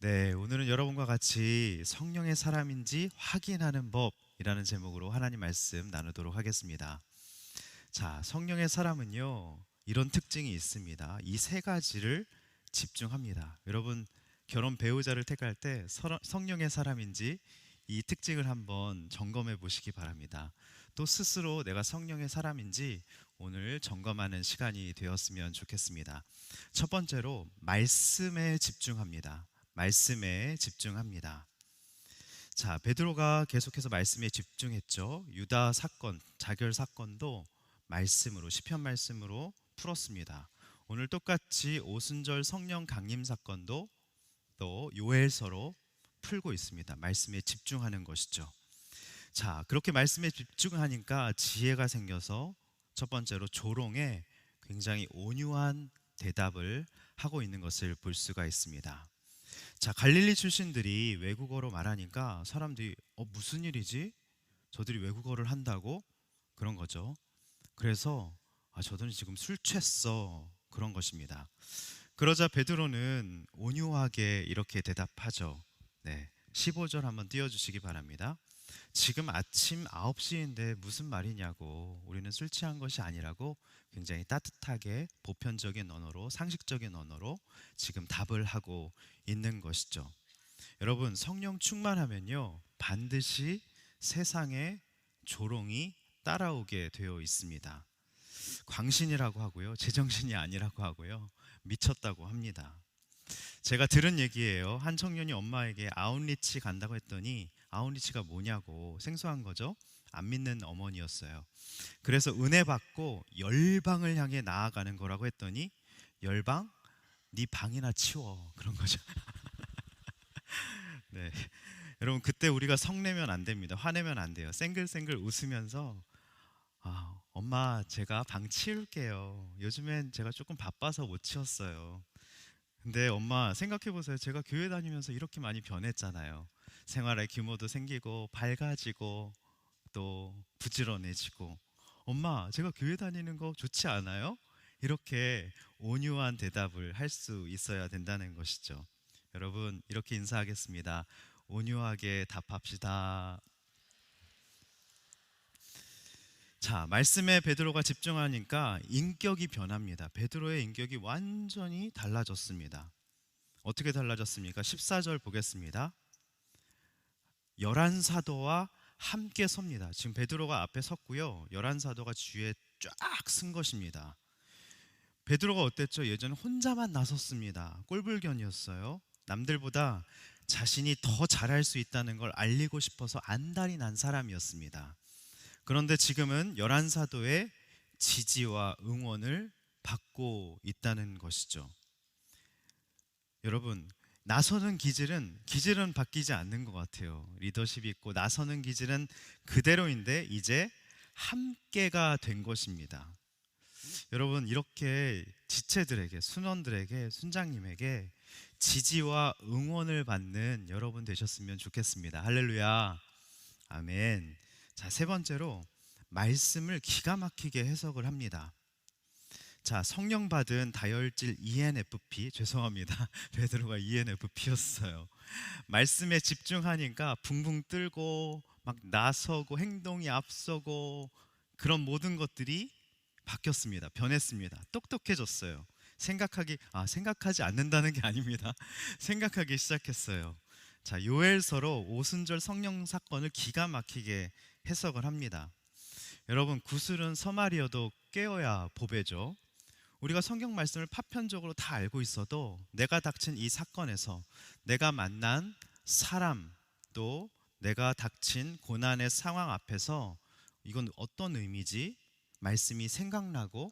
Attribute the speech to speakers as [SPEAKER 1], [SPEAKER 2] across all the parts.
[SPEAKER 1] 네, 오늘은 여러분과 같이 성령의 사람인지 확인하는 법이라는 제목으로 하나님 말씀 나누도록 하겠습니다. 자, 성령의 사람은요, 이런 특징이 있습니다. 이 세 가지를 집중합니다. 여러분, 결혼 배우자를 택할 때 성령의 사람인지 이 특징을 한번 점검해 보시기 바랍니다. 또 스스로 내가 성령의 사람인지 오늘 점검하는 시간이 되었으면 좋겠습니다. 첫 번째로 말씀에 집중합니다. 말씀에 집중합니다. 자, 베드로가 계속해서 말씀에 집중했죠. 유다 사건, 자결 사건도 말씀으로, 시편 말씀으로 풀었습니다. 오늘 똑같이 오순절 성령 강림 사건도 또 요엘서로 풀고 있습니다. 말씀에 집중하는 것이죠. 자, 그렇게 말씀에 집중하니까 지혜가 생겨서 첫 번째로 조롱에 굉장히 온유한 대답을 하고 있는 것을 볼 수가 있습니다. 자, 갈릴리 출신들이 외국어로 말하니까 사람들이 무슨 일이지? 저들이 외국어를 한다고? 그런 거죠. 그래서 저들은 지금 술 취했어. 그런 것입니다. 그러자 베드로는 온유하게 이렇게 대답하죠. 네, 15절 한번 띄워주시기 바랍니다. 지금 아침 9시인데 무슨 말이냐고, 우리는 술 취한 것이 아니라고 굉장히 따뜻하게 보편적인 언어로, 상식적인 언어로 지금 답을 하고 있는 것이죠. 여러분, 성령 충만하면요 반드시 세상에 조롱이 따라오게 되어 있습니다. 광신이라고 하고요, 제정신이 아니라고 하고요, 미쳤다고 합니다. 제가 들은 얘기예요. 한 청년이 엄마에게 아웃리치 간다고 했더니 아웃리치가 뭐냐고 생소한 거죠. 안 믿는 어머니였어요. 그래서 은혜 받고 열방을 향해 나아가는 거라고 했더니 열방? 네 방이나 치워, 그런 거죠. 네. 여러분, 그때 우리가 성내면 안 됩니다. 화내면 안 돼요. 쌩글쌩글 웃으면서 엄마, 제가 방 치울게요. 요즘엔 제가 조금 바빠서 못 치웠어요. 근데 엄마, 생각해 보세요. 제가 교회 다니면서 이렇게 많이 변했잖아요. 생활의 규모도 생기고 밝아지고 또 부지런해지고. 엄마, 제가 교회 다니는 거 좋지 않아요? 이렇게 온유한 대답을 할 수 있어야 된다는 것이죠. 여러분, 이렇게 인사하겠습니다. 온유하게 답합시다. 자, 말씀에 베드로가 집중하니까 인격이 변합니다. 베드로의 인격이 완전히 달라졌습니다. 어떻게 달라졌습니까? 14절 보겠습니다. 열한 사도와 함께 섭니다. 지금 베드로가 앞에 섰고요, 열한 사도가 뒤에 쫙 쓴 것입니다. 베드로가 어땠죠? 예전에 혼자만 나섰습니다. 꼴불견이었어요. 남들보다 자신이 더 잘할 수 있다는 걸 알리고 싶어서 안달이 난 사람이었습니다. 그런데 지금은 열한 사도의 지지와 응원을 받고 있다는 것이죠. 여러분, 나서는 기질은 바뀌지 않는 것 같아요. 리더십이 있고 나서는 기질은 그대로인데 이제 함께가 된 것입니다. 여러분, 이렇게 지체들에게, 순원들에게, 순장님에게 지지와 응원을 받는 여러분 되셨으면 좋겠습니다. 할렐루야, 아멘. 자, 세 번째로 말씀을 기가 막히게 해석을 합니다. 자, 성령 받은 다혈질 ENFP, 죄송합니다. 베드로가 ENFP였어요. 말씀에 집중하니까 붕붕 뜨고 막 나서고 행동이 앞서고 그런 모든 것들이 바뀌었습니다. 변했습니다. 똑똑해졌어요. 생각하지 않는다는 게 아닙니다. 생각하기 시작했어요. 자, 요엘서로 오순절 성령 사건을 기가 막히게 해석을 합니다. 여러분, 구슬은 서말이어도 깨어야 보배죠. 우리가 성경 말씀을 파편적으로 다 알고 있어도 내가 닥친 이 사건에서 내가 만난 사람, 또 내가 닥친 고난의 상황 앞에서 이건 어떤 의미지? 말씀이 생각나고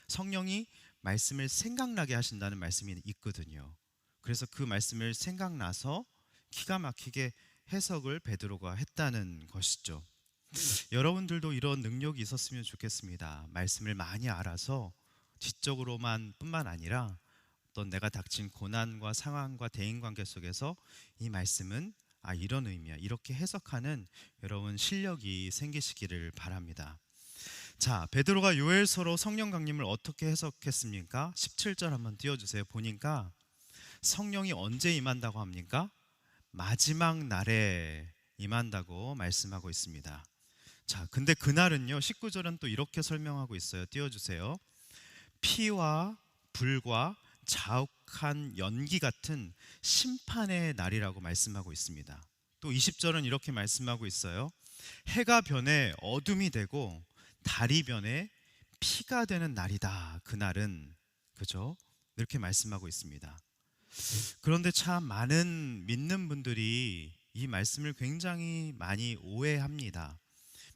[SPEAKER 1] 성령이 말씀을 생각나게 하신다는 말씀이 있거든요. 그래서 그 말씀을 생각나서 기가 막히게 해석을 베드로가 했다는 것이죠. 여러분들도 이런 능력이 있었으면 좋겠습니다. 말씀을 많이 알아서 지적으로만 뿐만 아니라 어떤 내가 닥친 고난과 상황과 대인관계 속에서 이 말씀은 이런 의미야, 이렇게 해석하는 여러분 실력이 생기시기를 바랍니다. 자, 베드로가 요엘서로 성령 강림을 어떻게 해석했습니까? 17절 한번 띄워주세요. 보니까 성령이 언제 임한다고 합니까? 마지막 날에 임한다고 말씀하고 있습니다. 자, 근데 그날은요, 19절은 또 이렇게 설명하고 있어요. 띄워주세요. 피와 불과 자욱한 연기 같은 심판의 날이라고 말씀하고 있습니다. 또 20절은 이렇게 말씀하고 있어요. 해가 변해 어둠이 되고 달이 변해 피가 되는 날이다. 그날은, 그죠? 이렇게 말씀하고 있습니다. 그런데 참 많은 믿는 분들이 이 말씀을 굉장히 많이 오해합니다.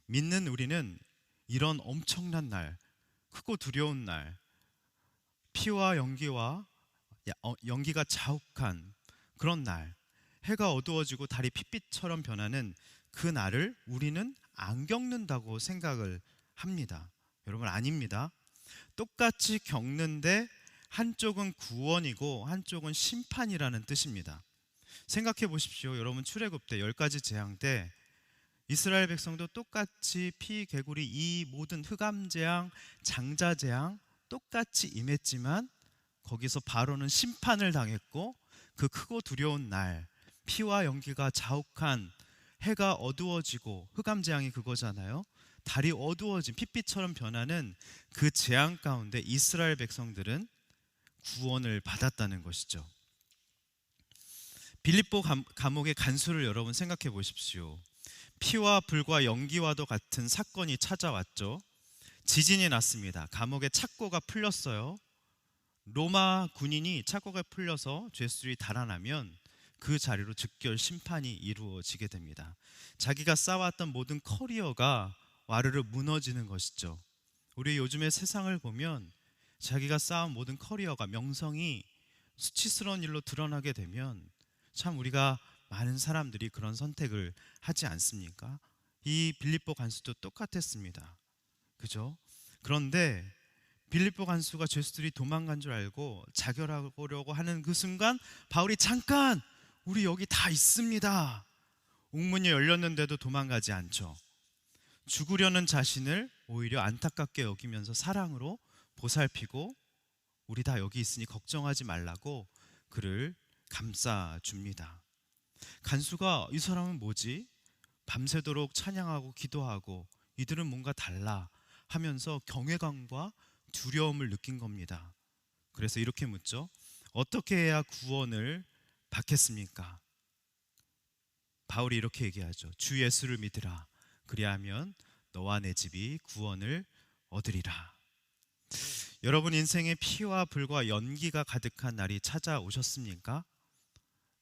[SPEAKER 1] 믿는 우리는 이런 엄청난 날, 크고 두려운 날, 피와 연기와 연기가 자욱한 그런 날, 해가 어두워지고 달이 핏빛처럼 변하는 그 날을 우리는 안 겪는다고 생각을 합니다. 여러분, 아닙니다. 똑같이 겪는데 한쪽은 구원이고 한쪽은 심판이라는 뜻입니다. 생각해 보십시오. 여러분, 출애굽 때 10가지 재앙 때 이스라엘 백성도 똑같이 피, 개구리, 이 모든 흑암 재앙, 장자 재앙 똑같이 임했지만 거기서 바로는 심판을 당했고, 그 크고 두려운 날, 피와 연기가 자욱한, 해가 어두워지고, 흑암 재앙이 그거잖아요. 달이 어두워진 핏빛처럼 변하는 그 재앙 가운데 이스라엘 백성들은 구원을 받았다는 것이죠. 빌립보 감옥의 간수를 여러분 생각해 보십시오. 피와 불과 연기와도 같은 사건이 찾아왔죠. 지진이 났습니다. 감옥의 착고가 풀렸어요. 로마 군인이 착고가 풀려서 죄수들이 달아나면 그 자리로 즉결 심판이 이루어지게 됩니다. 자기가 쌓아왔던 모든 커리어가 와르르 무너지는 것이죠. 우리 요즘의 세상을 보면 자기가 쌓은 모든 커리어가, 명성이 수치스러운 일로 드러나게 되면 참 우리가 많은 사람들이 그런 선택을 하지 않습니까? 이 빌립보 간수도 똑같았습니다. 그죠? 그런데 빌립보 간수가 죄수들이 도망간 줄 알고 자결하려고 하는 그 순간 바울이 잠깐! 우리 여기 다 있습니다. 옥문이 열렸는데도 도망가지 않죠. 죽으려는 자신을 오히려 안타깝게 여기면서 사랑으로 보살피고 우리 다 여기 있으니 걱정하지 말라고 그를 감싸줍니다. 간수가 이 사람은 뭐지? 밤새도록 찬양하고 기도하고 이들은 뭔가 달라 하면서 경외감과 두려움을 느낀 겁니다. 그래서 이렇게 묻죠. 어떻게 해야 구원을 받겠습니까? 바울이 이렇게 얘기하죠. 주 예수를 믿으라. 그리하면 너와 내 집이 구원을 얻으리라. 여러분 인생에 피와 불과 연기가 가득한 날이 찾아오셨습니까?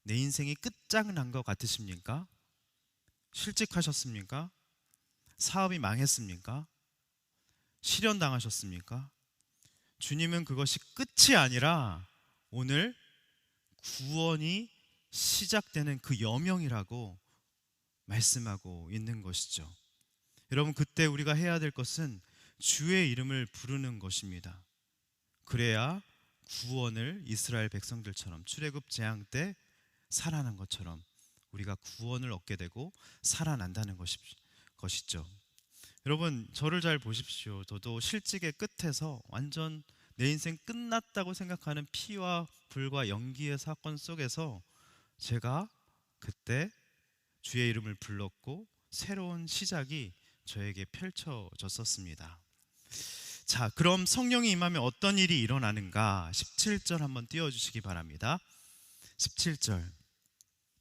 [SPEAKER 1] 내 인생이 끝장난 것 같으십니까? 실직하셨습니까? 사업이 망했습니까? 실현당하셨습니까? 주님은 그것이 끝이 아니라 오늘 구원이 시작되는 그 여명이라고 말씀하고 있는 것이죠. 여러분, 그때 우리가 해야 될 것은 주의 이름을 부르는 것입니다. 그래야 구원을 이스라엘 백성들처럼 출애굽 재앙 때 살아난 것처럼 우리가 구원을 얻게 되고 살아난다는 것이죠. 여러분, 저를 잘 보십시오. 저도 실직의 끝에서 완전 내 인생 끝났다고 생각하는 피와 불과 연기의 사건 속에서 제가 그때 주의 이름을 불렀고 새로운 시작이 저에게 펼쳐졌었습니다. 자, 그럼 성령이 임하면 어떤 일이 일어나는가? 17절 한번 띄워주시기 바랍니다. 17절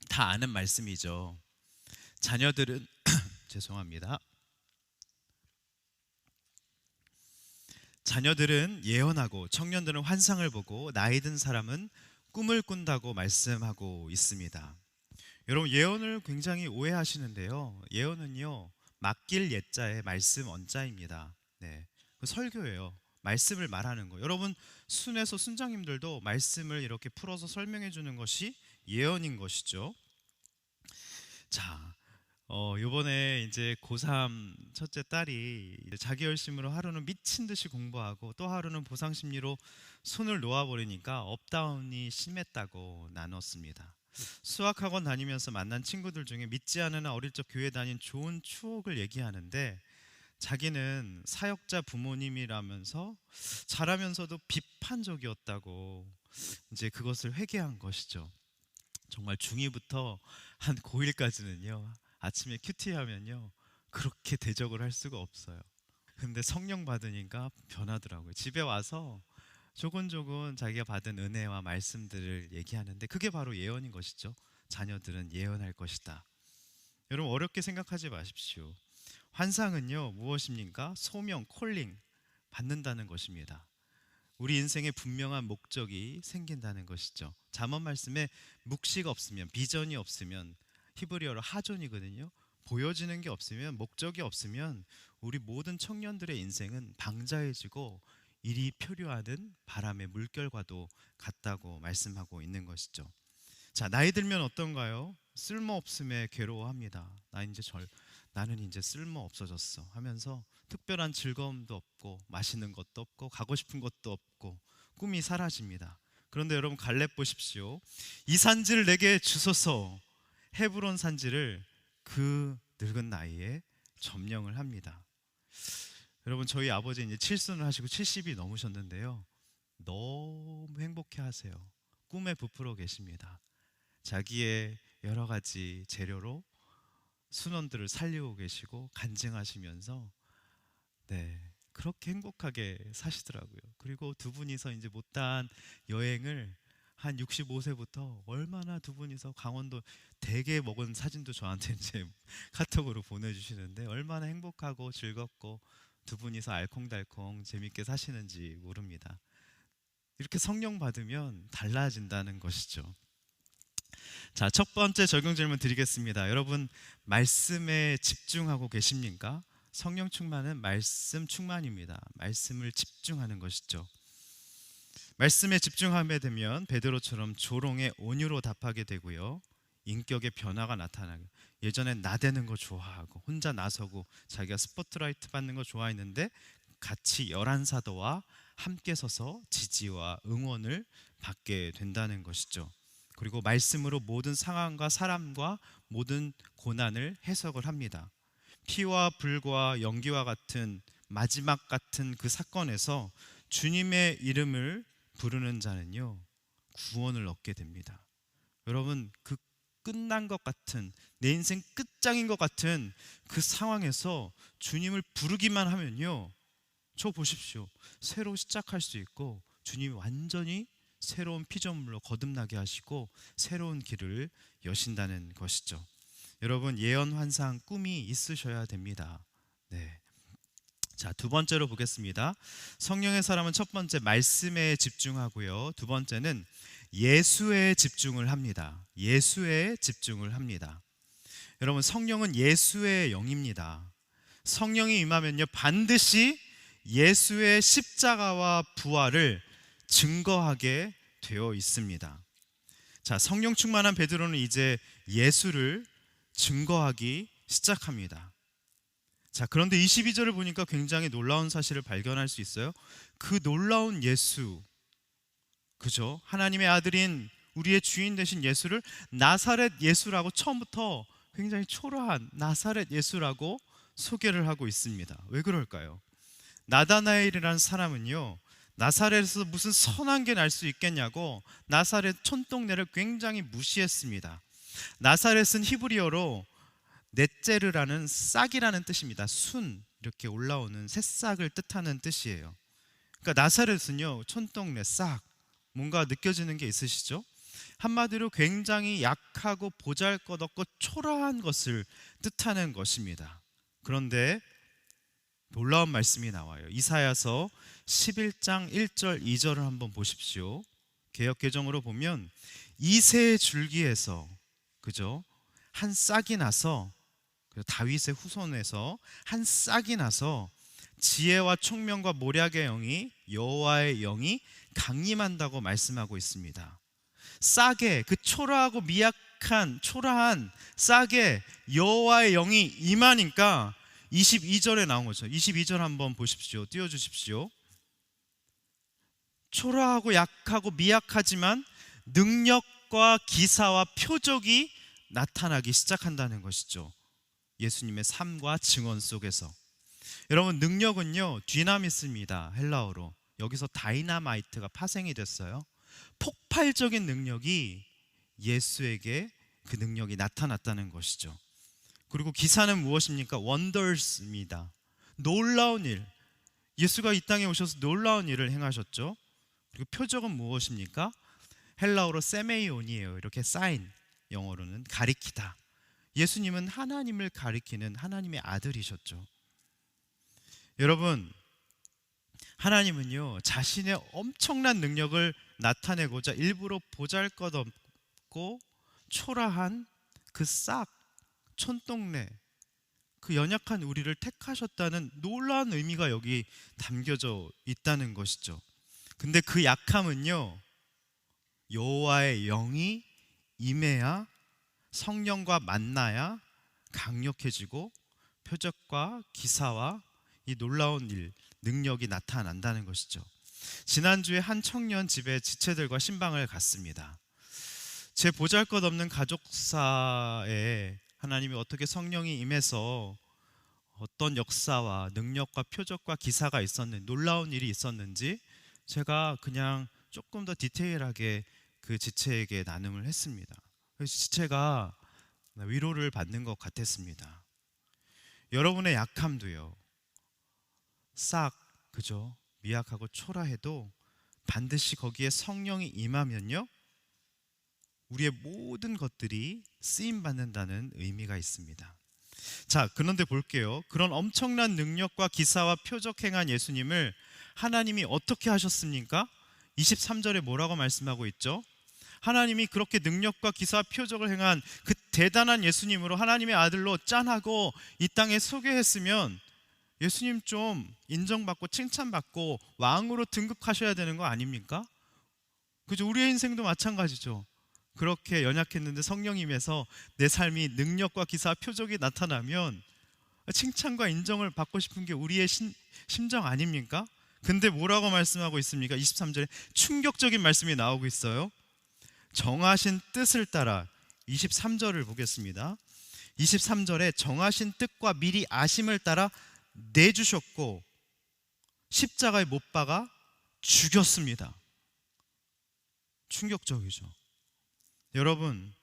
[SPEAKER 1] 다 아는 말씀이죠. 자녀들은 죄송합니다. 자녀들은 예언하고 청년들은 환상을 보고 나이 든 사람은 꿈을 꾼다고 말씀하고 있습니다. 여러분, 예언을 굉장히 오해하시는데요. 예언은요, 맡길 예자의 말씀 언자입니다. 네, 그 설교예요. 말씀을 말하는 거. 여러분, 순에서 순장님들도 말씀을 이렇게 풀어서 설명해 주는 것이 예언인 것이죠. 자, 요번에 이제 고3 첫째 딸이 자기 열심으로 하루는 미친 듯이 공부하고 또 하루는 보상 심리로 손을 놓아버리니까 업다운이 심했다고 나눴습니다. 수학학원 다니면서 만난 친구들 중에 믿지 않은 어릴 적 교회 다닌 좋은 추억을 얘기하는데 자기는 사역자 부모님이라면서 잘하면서도 비판적이었다고, 이제 그것을 회개한 것이죠. 정말 중2부터 한 고1까지는요, 아침에 큐티 하면요, 그렇게 대적을 할 수가 없어요. 근데 성령 받으니까 변하더라고요. 집에 와서 조곤조곤 자기가 받은 은혜와 말씀들을 얘기하는데, 그게 바로 예언인 것이죠. 자녀들은 예언할 것이다. 여러분, 어렵게 생각하지 마십시오. 환상은요, 무엇입니까? 소명, 콜링 받는다는 것입니다. 우리 인생에 분명한 목적이 생긴다는 것이죠. 잠언 말씀에 묵시가 없으면, 비전이 없으면, 히브리어로 하존이거든요. 보여지는 게 없으면, 목적이 없으면 우리 모든 청년들의 인생은 방자해지고 일이 표류하는 바람의 물결과도 같다고 말씀하고 있는 것이죠. 자, 나이 들면 어떤가요? 쓸모없음에 괴로워합니다. 나는 이제 쓸모 없어졌어 하면서 특별한 즐거움도 없고 맛있는 것도 없고 가고 싶은 것도 없고 꿈이 사라집니다. 그런데 여러분, 갈렙 보십시오. 이 산지를 내게 주소서. 헤브론 산지를 그 늙은 나이에 점령을 합니다. 여러분, 저희 아버지 이제 칠순을 하시고 70이 넘으셨는데요, 너무 행복해 하세요. 꿈에 부풀어 계십니다. 자기의 여러 가지 재료로 순원들을 살리고 계시고 간증하시면서, 네, 그렇게 행복하게 사시더라고요. 그리고 두 분이서 이제 못다한 여행을 한 65세부터 얼마나 두 분이서 강원도 대게 먹은 사진도 저한테 이제 카톡으로 보내주시는데, 얼마나 행복하고 즐겁고 두 분이서 알콩달콩 재밌게 사시는지 모릅니다. 이렇게 성령 받으면 달라진다는 것이죠. 자, 첫 번째 적용 질문 드리겠습니다. 여러분, 말씀에 집중하고 계십니까? 성령 충만은 말씀 충만입니다. 말씀을 집중하는 것이죠. 말씀에 집중하게 되면 베드로처럼 조롱에 온유로 답하게 되고요, 인격의 변화가 나타나고, 예전엔 나대는 거 좋아하고 혼자 나서고 자기가 스포트라이트 받는 거 좋아했는데, 같이 열한 사도와 함께 서서 지지와 응원을 받게 된다는 것이죠. 그리고 말씀으로 모든 상황과 사람과 모든 고난을 해석을 합니다. 피와 불과 연기와 같은 마지막 같은 그 사건에서 주님의 이름을 부르는 자는요, 구원을 얻게 됩니다. 여러분, 그 끝난 것 같은, 내 인생 끝장인 것 같은 그 상황에서 주님을 부르기만 하면요, 저 보십시오, 새로 시작할 수 있고 주님이 완전히 새로운 피조물로 거듭나게 하시고 새로운 길을 여신다는 것이죠. 여러분, 예언, 환상, 꿈이 있으셔야 됩니다. 네. 자, 두 번째로 보겠습니다. 성령의 사람은 첫 번째 말씀에 집중하고요, 두 번째는 예수에 집중을 합니다. 예수에 집중을 합니다. 여러분, 성령은 예수의 영입니다. 성령이 임하면요, 반드시 예수의 십자가와 부활을 증거하게 되어 있습니다. 자, 성령 충만한 베드로는 이제 예수를 증거하기 시작합니다. 자, 그런데 22절을 보니까 굉장히 놀라운 사실을 발견할 수 있어요. 그 놀라운 예수, 그죠? 하나님의 아들인 우리의 주인 되신 예수를 나사렛 예수라고 처음부터 굉장히 초라한 나사렛 예수라고 소개를 하고 있습니다. 왜 그럴까요? 나다나엘이라는 사람은요, 나사렛에서 무슨 선한 게 날 수 있겠냐고 나사렛 촌동네를 굉장히 무시했습니다. 나사렛은 히브리어로 넷제르라는 싹이라는 뜻입니다. 순, 이렇게 올라오는 새싹을 뜻하는 뜻이에요. 그러니까 나사렛은요, 촌동네 싹, 뭔가 느껴지는 게 있으시죠? 한마디로 굉장히 약하고 보잘것없고 초라한 것을 뜻하는 것입니다. 그런데 놀라운 말씀이 나와요. 이사야서 11장 1절 2절을 한번 보십시오. 개역개정으로 보면 이새의 줄기에서, 그죠? 한 싹이 나서, 다윗의 후손에서 한 싹이 나서 지혜와 총명과 모략의 영이, 여호와의 영이 강림한다고 말씀하고 있습니다. 싹에, 그 초라하고 미약한 초라한 싹에 여호와의 영이 임하니까 22절에 나온 거죠. 22절 한번 보십시오. 띄워주십시오. 초라하고 약하고 미약하지만 능력과 기사와 표적이 나타나기 시작한다는 것이죠. 예수님의 삶과 증언 속에서. 여러분, 능력은요, 디나미스입니다. 헬라어로. 여기서 다이나마이트가 파생이 됐어요. 폭발적인 능력이 예수에게 그 능력이 나타났다는 것이죠. 그리고 기사는 무엇입니까? 원더스입니다. 놀라운 일. 예수가 이 땅에 오셔서 놀라운 일을 행하셨죠. 그리고 표적은 무엇입니까? 헬라어로 세메이온이에요. 이렇게 사인, 영어로는 가리키다. 예수님은 하나님을 가리키는 하나님의 아들이셨죠. 여러분, 하나님은요 자신의 엄청난 능력을 나타내고자 일부러 보잘것없고 초라한 그 싹 촌동네, 그 연약한 우리를 택하셨다는 놀라운 의미가 여기 담겨져 있다는 것이죠. 근데 그 약함은요 여호와의 영이 임해야, 성령과 만나야 강력해지고 표적과 기사와 이 놀라운 일, 능력이 나타난다는 것이죠. 지난주에 한 청년 집에 지체들과 신방을 갔습니다. 제 보잘것없는 가족사에 하나님이 어떻게 성령이 임해서 어떤 역사와 능력과 표적과 기사가 있었는지, 놀라운 일이 있었는지 제가 그냥 조금 더 디테일하게 그 지체에게 나눔을 했습니다. 그래서 지체가 위로를 받는 것 같았습니다. 여러분의 약함도요 싹 그죠? 미약하고 초라해도 반드시 거기에 성령이 임하면요 우리의 모든 것들이 쓰임 받는다는 의미가 있습니다. 자, 그런데 볼게요. 그런 엄청난 능력과 기사와 표적 행한 예수님을 하나님이 어떻게 하셨습니까? 23절에 뭐라고 말씀하고 있죠? 하나님이 그렇게 능력과 기사와 표적을 행한 그 대단한 예수님으로 하나님의 아들로 짠하고 이 땅에 소개했으면 예수님 좀 인정받고 칭찬받고 왕으로 등극하셔야 되는 거 아닙니까? 그죠? 우리의 인생도 마찬가지죠. 그렇게 연약했는데 성령님에서 내 삶이 능력과 기사 표적이 나타나면 칭찬과 인정을 받고 싶은 게 우리의 심정 아닙니까? 근데 뭐라고 말씀하고 있습니까? 23절에 충격적인 말씀이 나오고 있어요. 정하신 뜻을 따라 23절을 보겠습니다. 23절에 정하신 뜻과 미리 아심을 따라 내주셨고 십자가에 못 박아 죽였습니다. 충격적이죠. 여러분,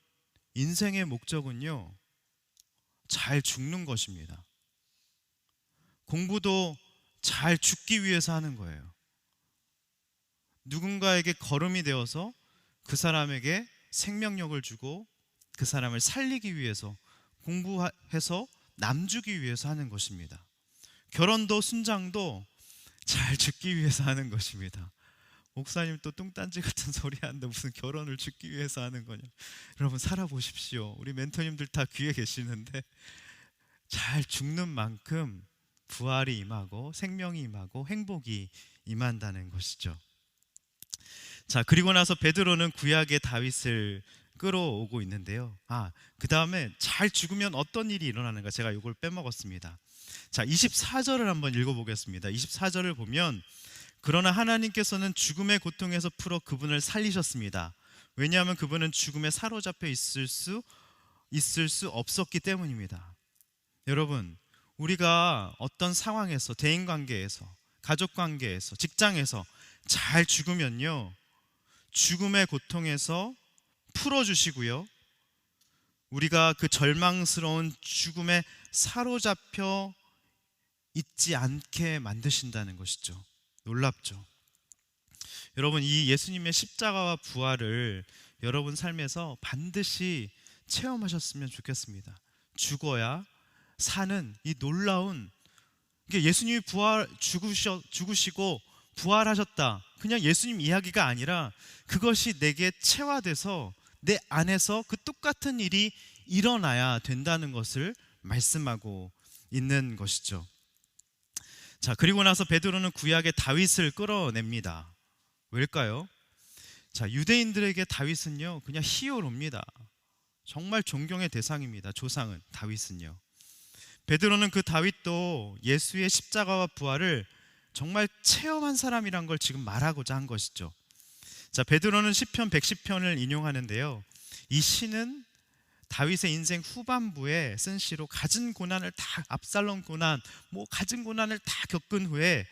[SPEAKER 1] 인생의 목적은요 잘 죽는 것입니다. 공부도 잘 죽기 위해서 하는 거예요. 누군가에게 걸음이 되어서 그 사람에게 생명력을 주고 그 사람을 살리기 위해서, 공부해서 남주기 위해서 하는 것입니다. 결혼도 순장도 잘 죽기 위해서 하는 것입니다. 목사님 또 뚱딴지 같은 소리 하는데 무슨 결혼을 죽기 위해서 하는 거냐. 여러분 살아보십시오. 우리 멘토님들 다 귀에 계시는데 잘 죽는 만큼 부활이 임하고 생명이 임하고 행복이 임한다는 것이죠. 자, 그리고 나서 베드로는 구약의 다윗을 끌어오고 있는데요. 그 다음에 잘 죽으면 어떤 일이 일어나는가, 제가 이걸 빼먹었습니다. 자, 24절을 한번 읽어보겠습니다. 24절을 보면 그러나 하나님께서는 죽음의 고통에서 풀어 그분을 살리셨습니다. 왜냐하면 그분은 죽음에 사로잡혀 있을 수 없었기 때문입니다. 여러분, 우리가 어떤 상황에서, 대인관계에서, 가족관계에서, 직장에서 잘 죽으면요 죽음의 고통에서 풀어주시고요 우리가 그 절망스러운 죽음에 사로잡혀 있지 않게 만드신다는 것이죠. 놀랍죠. 여러분, 이 예수님의 십자가와 부활을 여러분 삶에서 반드시 체험하셨으면 좋겠습니다. 죽어야 사는 이 놀라운, 예수님이 죽으시고 부활하셨다, 그냥 예수님 이야기가 아니라 그것이 내게 체화돼서 내 안에서 그 똑같은 일이 일어나야 된다는 것을 말씀하고 있는 것이죠. 자, 그리고 나서 베드로는 구약의 다윗을 끌어냅니다. 왜일까요? 자, 유대인들에게 다윗은요 그냥 히어로입니다. 정말 존경의 대상입니다. 조상은 다윗은요. 베드로는 그 다윗도 예수의 십자가와 부활을 정말 체험한 사람이란 걸 지금 말하고자 한 것이죠. 자, 베드로는 시편 110편을 인용하는데요, 이 시는 다윗의 인생 후반부에 쓴 시로 갖은 고난을 다, 압살롬 고난, 갖은 고난을 다 겪은 후에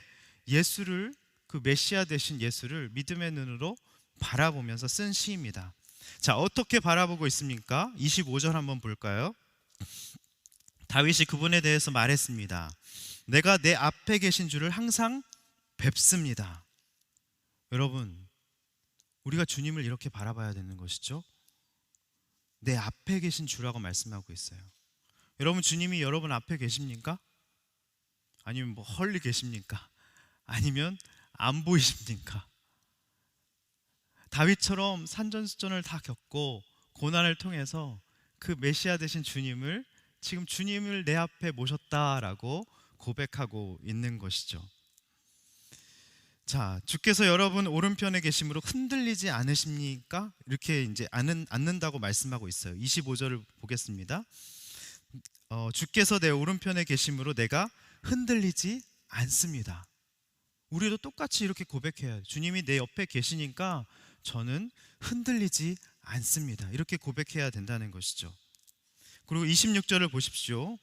[SPEAKER 1] 예수를, 그 메시아 되신 예수를 믿음의 눈으로 바라보면서 쓴 시입니다. 자, 어떻게 바라보고 있습니까? 25절 한번 볼까요? 다윗이 그분에 대해서 말했습니다. 내가 내 앞에 계신 주를 항상 뵙습니다. 여러분, 우리가 주님을 이렇게 바라봐야 되는 것이죠. 내 앞에 계신 주라고 말씀하고 있어요. 여러분, 주님이 여러분 앞에 계십니까? 아니면 뭐 헐리 계십니까? 아니면 안 보이십니까? 다윗처럼 산전수전을 다 겪고 고난을 통해서 그 메시아 되신 주님을, 지금 주님을 내 앞에 모셨다라고 고백하고 있는 것이죠. 자, 주께서 여러분 오른편에 계심으로 흔들리지 않으십니까? 이렇게 이제 않는다고 말씀하고 있어요. 25절을 보겠습니다. 주께서 내 오른편에 계심으로 내가 흔들리지 않습니다. 우리도 똑같이 이렇게 고백해야 돼요. 주님이 내 옆에 계시니까 저는 흔들리지 않습니다. 이렇게 고백해야 된다는 것이죠. 그리고 26절을 보십시오.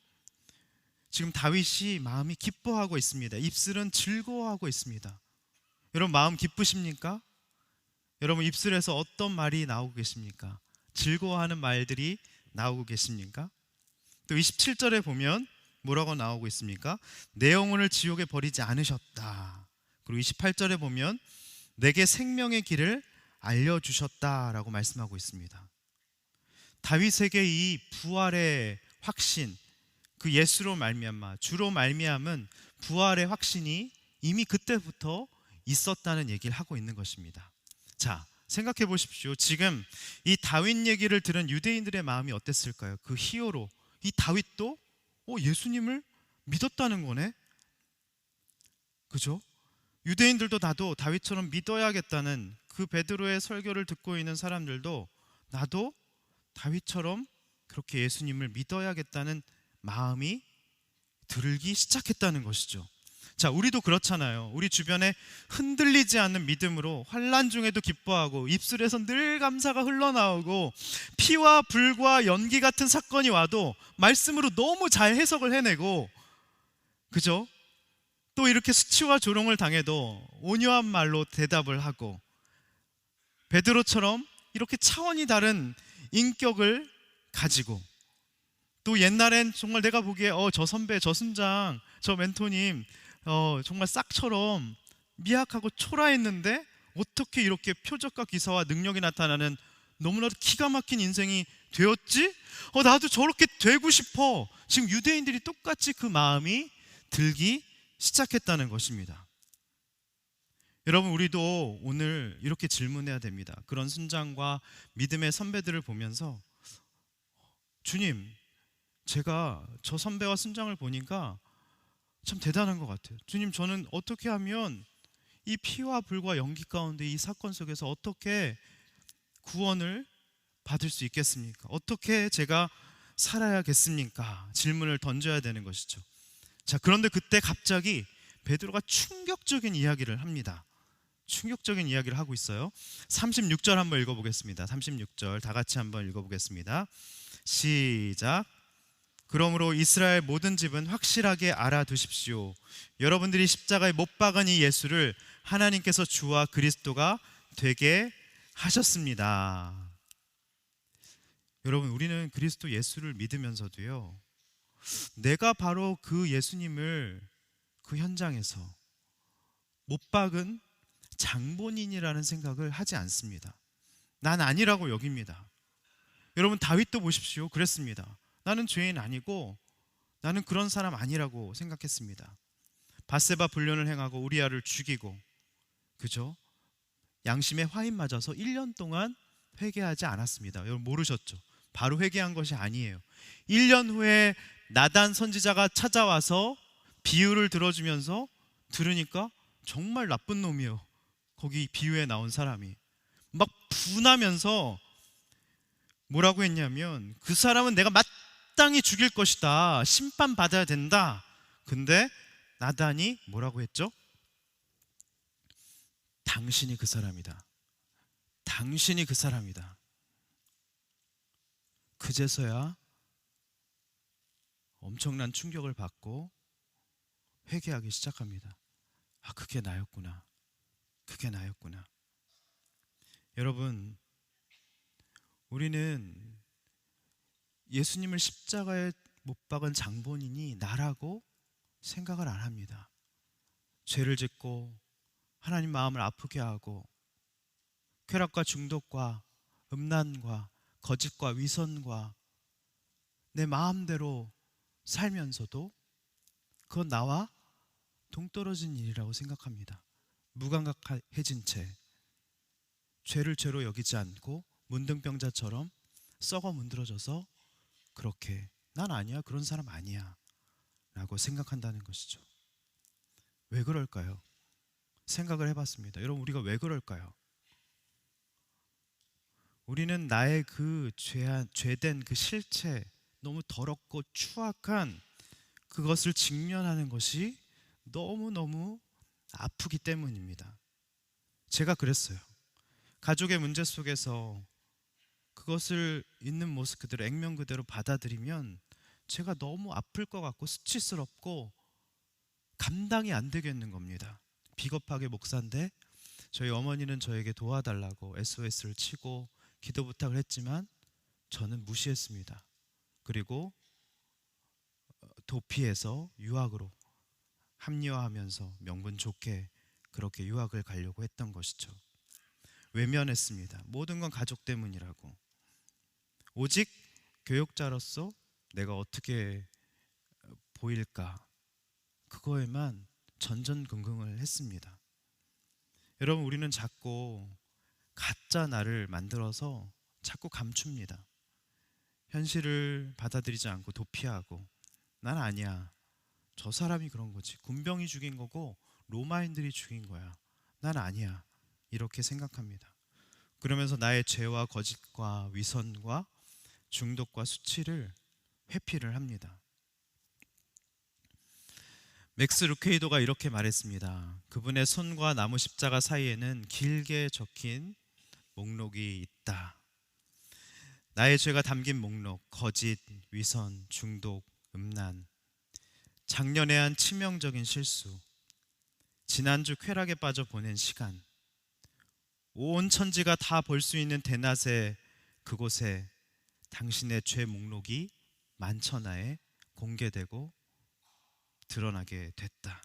[SPEAKER 1] 지금 다윗이 마음이 기뻐하고 있습니다. 입술은 즐거워하고 있습니다. 여러분, 마음 기쁘십니까? 여러분, 입술에서 어떤 말이 나오고 계십니까? 즐거워하는 말들이 나오고 계십니까? 또 27절에 보면 뭐라고 나오고 있습니까? 내 영혼을 지옥에 버리지 않으셨다. 그리고 28절에 보면 내게 생명의 길을 알려주셨다라고 말씀하고 있습니다. 다윗에게 이 부활의 확신, 그 예수로 말미암아, 주로 말미암은 부활의 확신이 이미 그때부터 있었다는 얘기를 하고 있는 것입니다. 자, 생각해 보십시오. 지금 이 다윗 얘기를 들은 유대인들의 마음이 어땠을까요? 그 히어로, 이 다윗도 예수님을 믿었다는 거네? 그죠? 유대인들도 나도 다윗처럼 믿어야겠다는, 그 베드로의 설교를 듣고 있는 사람들도 나도 다윗처럼 그렇게 예수님을 믿어야겠다는 마음이 들기 시작했다는 것이죠. 자, 우리도 그렇잖아요. 우리 주변에 흔들리지 않는 믿음으로 환난 중에도 기뻐하고 입술에서 늘 감사가 흘러나오고 피와 불과 연기 같은 사건이 와도 말씀으로 너무 잘 해석을 해내고, 그죠? 또 이렇게 수치와 조롱을 당해도 온유한 말로 대답을 하고, 베드로처럼 이렇게 차원이 다른 인격을 가지고, 또 옛날엔 정말 내가 보기에 저 선배, 저 순장, 저 멘토님 정말 싹처럼 미약하고 초라했는데 어떻게 이렇게 표적과 기사와 능력이 나타나는 너무나도 기가 막힌 인생이 되었지? 나도 저렇게 되고 싶어. 지금 유대인들이 똑같이 그 마음이 들기 시작했다는 것입니다. 여러분, 우리도 오늘 이렇게 질문해야 됩니다. 그런 순장과 믿음의 선배들을 보면서, 주님, 제가 저 선배와 순장을 보니까 참 대단한 것 같아요. 주님, 저는 어떻게 하면 이 피와 불과 연기 가운데 이 사건 속에서 어떻게 구원을 받을 수 있겠습니까? 어떻게 제가 살아야겠습니까? 질문을 던져야 되는 것이죠. 자, 그런데 그때 갑자기 베드로가 충격적인 이야기를 합니다. 충격적인 이야기를 하고 있어요. 36절 한번 읽어보겠습니다. 36절 다 같이 한번 읽어보겠습니다. 시작. 그러므로 이스라엘 모든 집은 확실하게 알아두십시오. 여러분들이 십자가에 못 박은 이 예수를 하나님께서 주와 그리스도가 되게 하셨습니다. 여러분, 우리는 그리스도 예수를 믿으면서도요, 내가 바로 그 예수님을 그 현장에서 못 박은 장본인이라는 생각을 하지 않습니다. 난 아니라고 여깁니다. 여러분, 다윗도 보십시오. 그랬습니다. 나는 죄인 아니고 나는 그런 사람 아니라고 생각했습니다. 밧세바 불륜을 행하고 우리아를 죽이고, 그죠? 양심에 화인 맞아서 1년 동안 회개하지 않았습니다. 여러분 모르셨죠? 바로 회개한 것이 아니에요. 1년 후에 나단 선지자가 찾아와서 비유를 들어주면서 들으니까 정말 나쁜 놈이에요. 거기 비유에 나온 사람이 막 분하면서 뭐라고 했냐면, 그 사람은 내가 마땅히 죽일 것이다, 심판받아야 된다. 근데 나단이 뭐라고 했죠? 당신이 그 사람이다. 당신이 그 사람이다. 그제서야 엄청난 충격을 받고 회개하기 시작합니다. 그게 나였구나. 그게 나였구나. 여러분, 우리는 예수님을 십자가에 못 박은 장본인이 나라고 생각을 안 합니다. 죄를 짓고 하나님 마음을 아프게 하고 쾌락과 중독과 음란과 거짓과 위선과 내 마음대로 살면서도 그건 나와 동떨어진 일이라고 생각합니다. 무감각해진 채 죄를 죄로 여기지 않고 문둥병자처럼 썩어 문드러져서 그렇게 난 아니야, 그런 사람 아니야 라고 생각한다는 것이죠. 왜 그럴까요? 생각을 해봤습니다. 여러분, 우리가 왜 그럴까요? 우리는 나의 그 죄된 그 실체, 너무 더럽고 추악한 그것을 직면하는 것이 너무너무 아프기 때문입니다. 제가 그랬어요. 가족의 문제 속에서 그것을 있는 모습 그대로 액면 그대로 받아들이면 제가 너무 아플 것 같고 수치스럽고 감당이 안 되겠는 겁니다. 비겁하게 목사인데 저희 어머니는 저에게 도와달라고 SOS를 치고 기도 부탁을 했지만 저는 무시했습니다. 그리고 도피해서 유학으로 합리화하면서 명분 좋게 그렇게 유학을 가려고 했던 것이죠. 외면했습니다. 모든 건 가족 때문이라고. 오직 교육자로서 내가 어떻게 보일까, 그거에만 전전긍긍을 했습니다. 여러분, 우리는 자꾸 가짜 나를 만들어서 자꾸 감춥니다. 현실을 받아들이지 않고 도피하고 난 아니야, 저 사람이 그런 거지, 군병이 죽인 거고 로마인들이 죽인 거야, 난 아니야, 이렇게 생각합니다. 그러면서 나의 죄와 거짓과 위선과 중독과 수치를 회피를 합니다. 맥스 루케이도가 이렇게 말했습니다. 그분의 손과 나무 십자가 사이에는 길게 적힌 목록이 있다. 나의 죄가 담긴 목록, 거짓, 위선, 중독, 음란, 작년에 한 치명적인 실수, 지난주 쾌락에 빠져 보낸 시간, 온 천지가 다 볼 수 있는 대낮에 그곳에 당신의 죄 목록이 만천하에 공개되고 드러나게 됐다.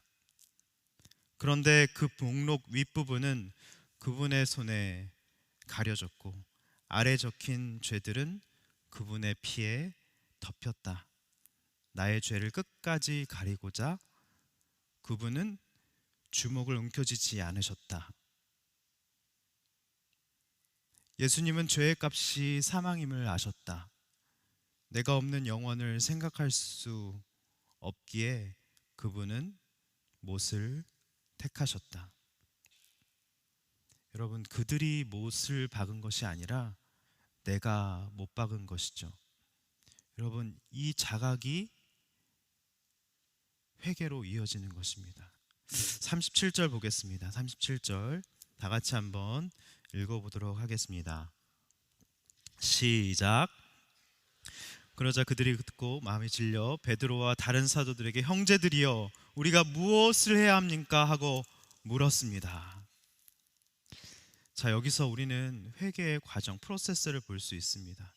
[SPEAKER 1] 그런데 그 목록 윗부분은 그분의 손에 가려졌고 아래 적힌 죄들은 그분의 피에 덮였다. 나의 죄를 끝까지 가리고자 그분은 주목을 움켜쥐지 않으셨다. 예수님은 죄의 값이 사망임을 아셨다. 내가 없는 영혼을 생각할 수 없기에 그분은 못을 택하셨다. 여러분, 그들이 못을 박은 것이 아니라 내가 못 박은 것이죠. 여러분, 이 자각이 회개로 이어지는 것입니다. 37절 보겠습니다. 37절 다 같이 한번 읽어보도록 하겠습니다. 시작. 그러자 그들이 듣고 마음이 질려 베드로와 다른 사도들에게 형제들이여 우리가 무엇을 해야 합니까? 하고 물었습니다. 자, 여기서 우리는 회개의 과정, 프로세스를 볼 수 있습니다.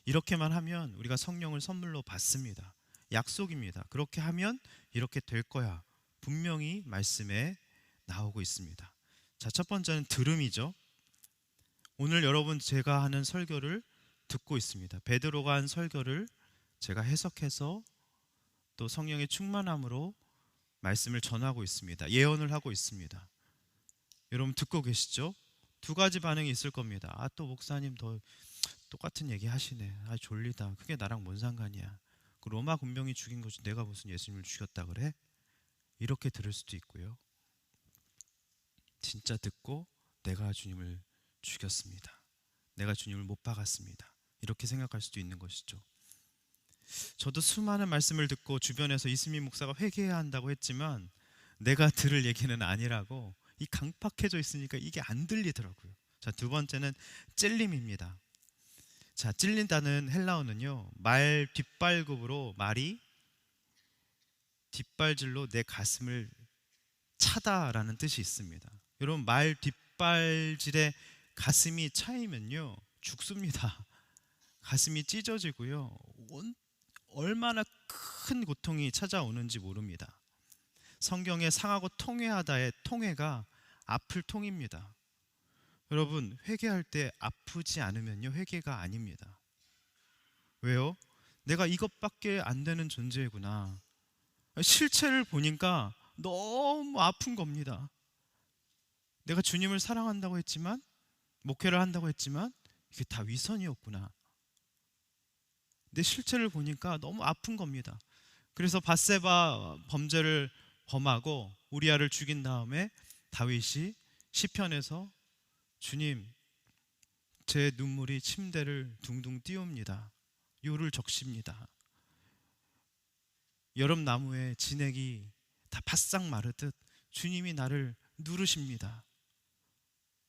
[SPEAKER 1] 이렇게만 하면 우리가 성령을 선물로 받습니다. 약속입니다. 그렇게 하면 이렇게 될 거야. 분명히 말씀에 나오고 있습니다. 자, 첫 번째는 들음이죠. 오늘 여러분 제가 하는 설교를 듣고 있습니다. 베드로가 한 설교를 제가 해석해서 또 성령의 충만함으로 말씀을 전하고 있습니다. 예언을 하고 있습니다. 여러분 듣고 계시죠? 두 가지 반응이 있을 겁니다. 아, 또 목사님 더 똑같은 얘기 하시네. 아, 졸리다. 그게 나랑 뭔 상관이야. 그 로마 군병이 죽인 거지 내가 무슨 예수님을 죽였다 그래? 이렇게 들을 수도 있고요. 진짜 듣고 내가 주님을 죽였습니다. 내가 주님을 못 박았습니다. 이렇게 생각할 수도 있는 것이죠. 저도 수많은 말씀을 듣고 주변에서 이스민 목사가 회개해야 한다고 했지만 내가 들을 얘기는 아니라고 이 강팍해져 있으니까 이게 안 들리더라고요. 자, 두 번째는 찔림입니다. 자, 찔린다는 헬라어는요, 말 뒷발굽으로 말이 뒷발질로 내 가슴을 차다라는 뜻이 있습니다. 여러분, 말 뒷발질에 가슴이 차이면요 죽습니다. 가슴이 찢어지고요. 얼마나 큰 고통이 찾아오는지 모릅니다. 성경에 상하고 통회하다의 통회가 아플 통입니다. 여러분, 회개할 때 아프지 않으면요 회개가 아닙니다. 왜요? 내가 이것밖에 안 되는 존재구나. 실체를 보니까 너무 아픈 겁니다. 내가 주님을 사랑한다고 했지만, 목회를 한다고 했지만 이게 다 위선이었구나. 내 실체를 보니까 너무 아픈 겁니다. 그래서 밧세바 범죄를 범하고 우리아를 죽인 다음에 다윗이 시편에서 주님, 제 눈물이 침대를 둥둥 띄웁니다. 요를 적십니다. 여름나무에 진액이 다 바싹 마르듯 주님이 나를 누르십니다.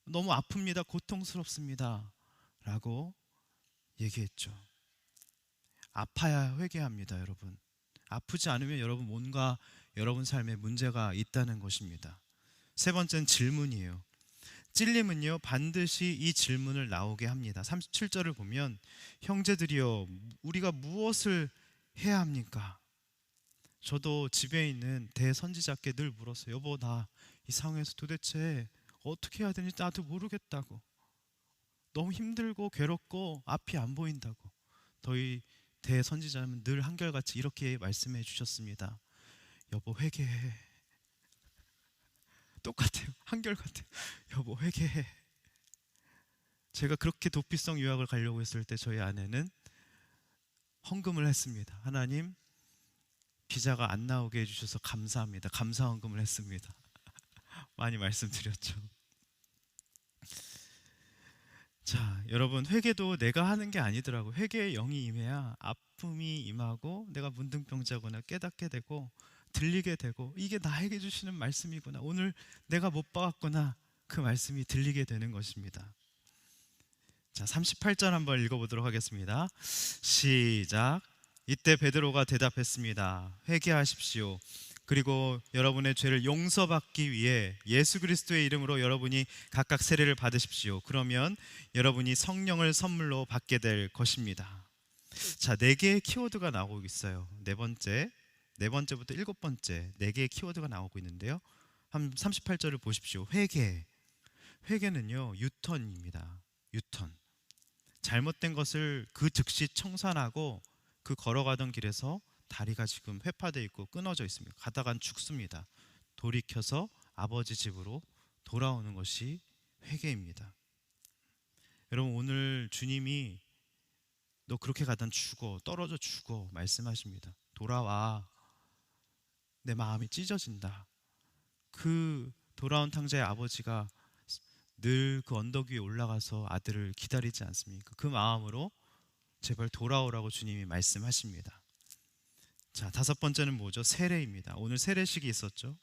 [SPEAKER 1] 너무 아픕니다. 고통스럽습니다. 라고 얘기했죠. 아파야 회개합니다, 여러분. 아프지 않으면 여러분 뭔가 여러분 삶에 문제가 있다는 것입니다. 세 번째는 질문이에요. 찔림은요 반드시 이 질문을 나오게 합니다. 37절을 보면 형제들이여 우리가 무엇을 해야 합니까? 저도 집에 있는 대선지자께 늘 물었어요. 여보, 나 이 상황에서 도대체 어떻게 해야 되는지 나도 모르겠다고. 너무 힘들고 괴롭고 앞이 안 보인다고. 저희 대선지자는 늘 한결같이 이렇게 말씀해 주셨습니다. 여보, 회개해. 똑같아요. 한결같아요. 여보, 회개해. 제가 그렇게 도피성 유학을 가려고 했을 때 저희 아내는 헌금을 했습니다. 하나님, 비자가 안 나오게 해주셔서 감사합니다. 감사 헌금을 했습니다. 많이 말씀드렸죠. 자, 여러분, 회개도 내가 하는 게 아니더라고요. 회개의 영이 임해야 아픔이 임하고 내가 문둥병자구나 깨닫게 되고 들리게 되고, 이게 나에게 주시는 말씀이구나, 오늘 내가 못 박았구나, 그 말씀이 들리게 되는 것입니다. 자, 38절 한번 읽어보도록 하겠습니다. 시작. 이때 베드로가 대답했습니다. 회개하십시오. 그리고 여러분의 죄를 용서받기 위해 예수 그리스도의 이름으로 여러분이 각각 세례를 받으십시오. 그러면 여러분이 성령을 선물로 받게 될 것입니다. 자, 4개의 키워드가 나오고 있어요. 네 번째부터 7번째 4개의 키워드가 나오고 있는데요. 한 38절을 보십시오. 회개는요 유턴입니다. 유턴. 잘못된 것을 그 즉시 청산하고 그 걸어가던 길에서 다리가 지금 회파되어 있고 끊어져 있습니다. 가다간 죽습니다. 돌이켜서 아버지 집으로 돌아오는 것이 회개입니다. 여러분, 오늘 주님이 너 그렇게 가다 죽어, 떨어져 죽어 말씀하십니다. 돌아와. 내 마음이 찢어진다. 그 돌아온 탕자의 아버지가 늘 그 언덕 위에 올라가서 아들을 기다리지 않습니까? 그 마음으로 제발 돌아오라고 주님이 말씀하십니다. 자, 5번째는 뭐죠? 세례입니다. 오늘 세례식이 있었죠.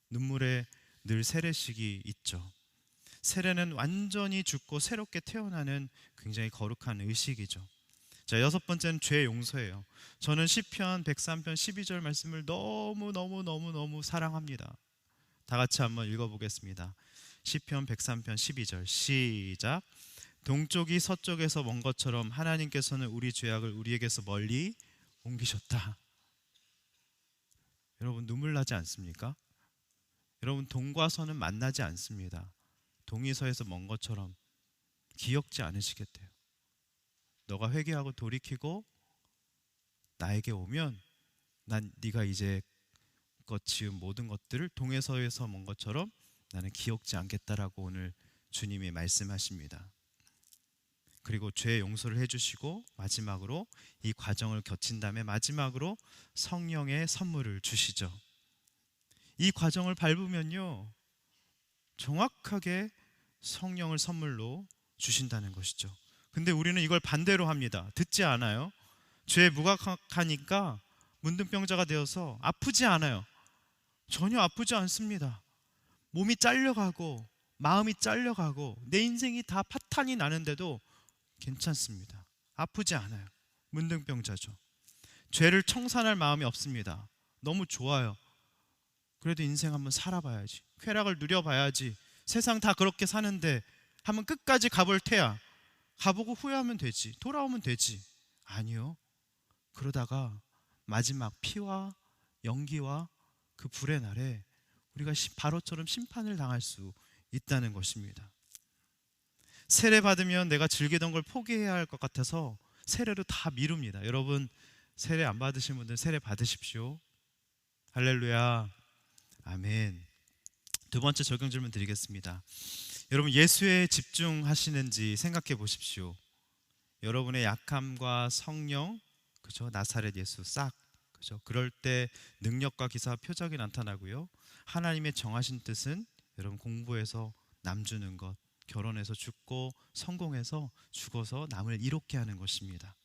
[SPEAKER 1] 눈물에 늘 세례식이 있죠. 세례는 완전히 죽고 새롭게 태어나는 굉장히 거룩한 의식이죠. 자, 6번째는 죄 용서예요. 저는 시편 103편 12절 말씀을 너무 사랑합니다. 다 같이 한번 읽어보겠습니다. 시편 103편 12절 시작. 동쪽이 서쪽에서 먼 것처럼 하나님께서는 우리 죄악을 우리에게서 멀리 옮기셨다. 여러분, 눈물 나지 않습니까? 여러분, 동과 서는 만나지 않습니다. 동이 서에서 먼 것처럼 기억지 않으시겠대요. 너가 회개하고 돌이키고 나에게 오면 난 네가 이제 지은 모든 것들을 동에서에서 먼 것처럼 나는 기억지 않겠다라고 오늘 주님이 말씀하십니다. 그리고 죄 용서를 해주시고 마지막으로 이 과정을 거친 다음에 마지막으로 성령의 선물을 주시죠. 이 과정을 밟으면요 정확하게 성령을 선물로 주신다는 것이죠. 근데 우리는 이걸 반대로 합니다. 듣지 않아요. 죄에 무감하니까 문둥병자가 되어서 아프지 않아요. 전혀 아프지 않습니다. 몸이 잘려가고 마음이 잘려가고 내 인생이 다 파탄이 나는데도 괜찮습니다. 아프지 않아요. 문둥병자죠. 죄를 청산할 마음이 없습니다. 너무 좋아요. 그래도 인생 한번 살아봐야지. 쾌락을 누려봐야지. 세상 다 그렇게 사는데 한번 끝까지 가볼 테야. 가보고 후회하면 되지. 돌아오면 되지. 아니요. 그러다가 마지막 피와 연기와 그 불의 날에 우리가 바로처럼 심판을 당할 수 있다는 것입니다. 세례 받으면 내가 즐기던 걸 포기해야 할 것 같아서 세례로 다 미룹니다. 여러분, 세례 안 받으신 분들 세례 받으십시오. 할렐루야. 아멘. 두 번째 적용 질문 드리겠습니다. 여러분, 예수에 집중하시는지 생각해 보십시오. 여러분의 약함과 성령, 그죠? 나사렛 예수 싹, 그죠? 그럴 때 능력과 기사와 표적이 나타나고요. 하나님의 정하신 뜻은 여러분 공부해서 남 주는 것, 결혼해서 죽고 성공해서 죽어서 남을 이롭게 하는 것입니다.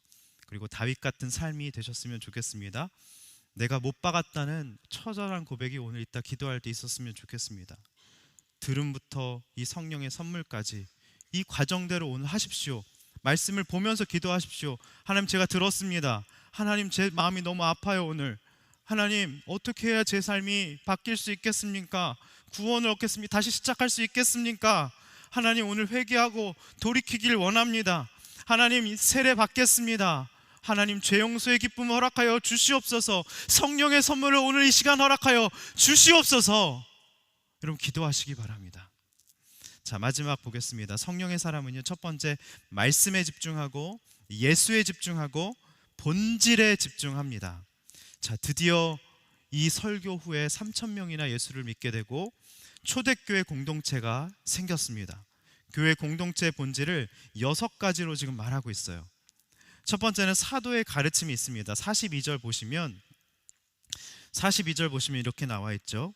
[SPEAKER 1] 그리고 다윗 같은 삶이 되셨으면 좋겠습니다. 내가 못 박았다는 처절한 고백이 오늘 이따 기도할 때 있었으면 좋겠습니다. 들음부터 이 성령의 선물까지 이 과정대로 오늘 하십시오. 말씀을 보면서 기도하십시오. 하나님, 제가 들었습니다. 하나님, 제 마음이 너무 아파요. 오늘 하나님, 어떻게 해야 제 삶이 바뀔 수 있겠습니까? 구원을 얻겠습니까? 다시 시작할 수 있겠습니까? 하나님, 오늘 회개하고 돌이키길 원합니다. 하나님, 세례 받겠습니다. 하나님, 죄 용서의 기쁨을 허락하여 주시옵소서. 성령의 선물을 오늘 이 시간 허락하여 주시옵소서. 여러분, 기도하시기 바랍니다. 자, 마지막 보겠습니다. 성령의 사람은요, 첫 번째 말씀에 집중하고 예수에 집중하고 본질에 집중합니다. 자, 드디어 이 설교 후에 3,000명이나 예수를 믿게 되고 초대교회 공동체가 생겼습니다. 교회 공동체의 본질을 6가지로 지금 말하고 있어요. 첫 번째는 사도의 가르침이 있습니다. 42절 보시면 이렇게 나와 있죠.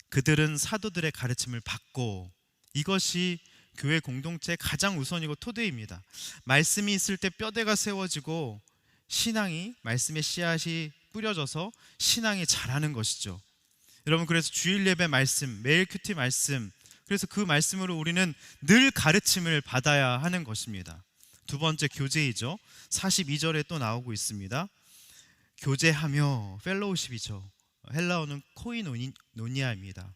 [SPEAKER 1] 그들은 사도들의 가르침을 받고, 이것이 교회 공동체의 가장 우선이고 토대입니다. 말씀이 있을 때 뼈대가 세워지고 신앙이, 말씀의 씨앗이 뿌려져서 신앙이 자라는 것이죠. 여러분, 그래서 주일 예배 말씀, 매일 큐티 말씀, 그래서 그 말씀으로 우리는 늘 가르침을 받아야 하는 것입니다. 두 번째, 교제이죠. 42절에 또 나오고 있습니다. 교제하며, 펠로우십이죠. 헬라어는 코이노니아입니다.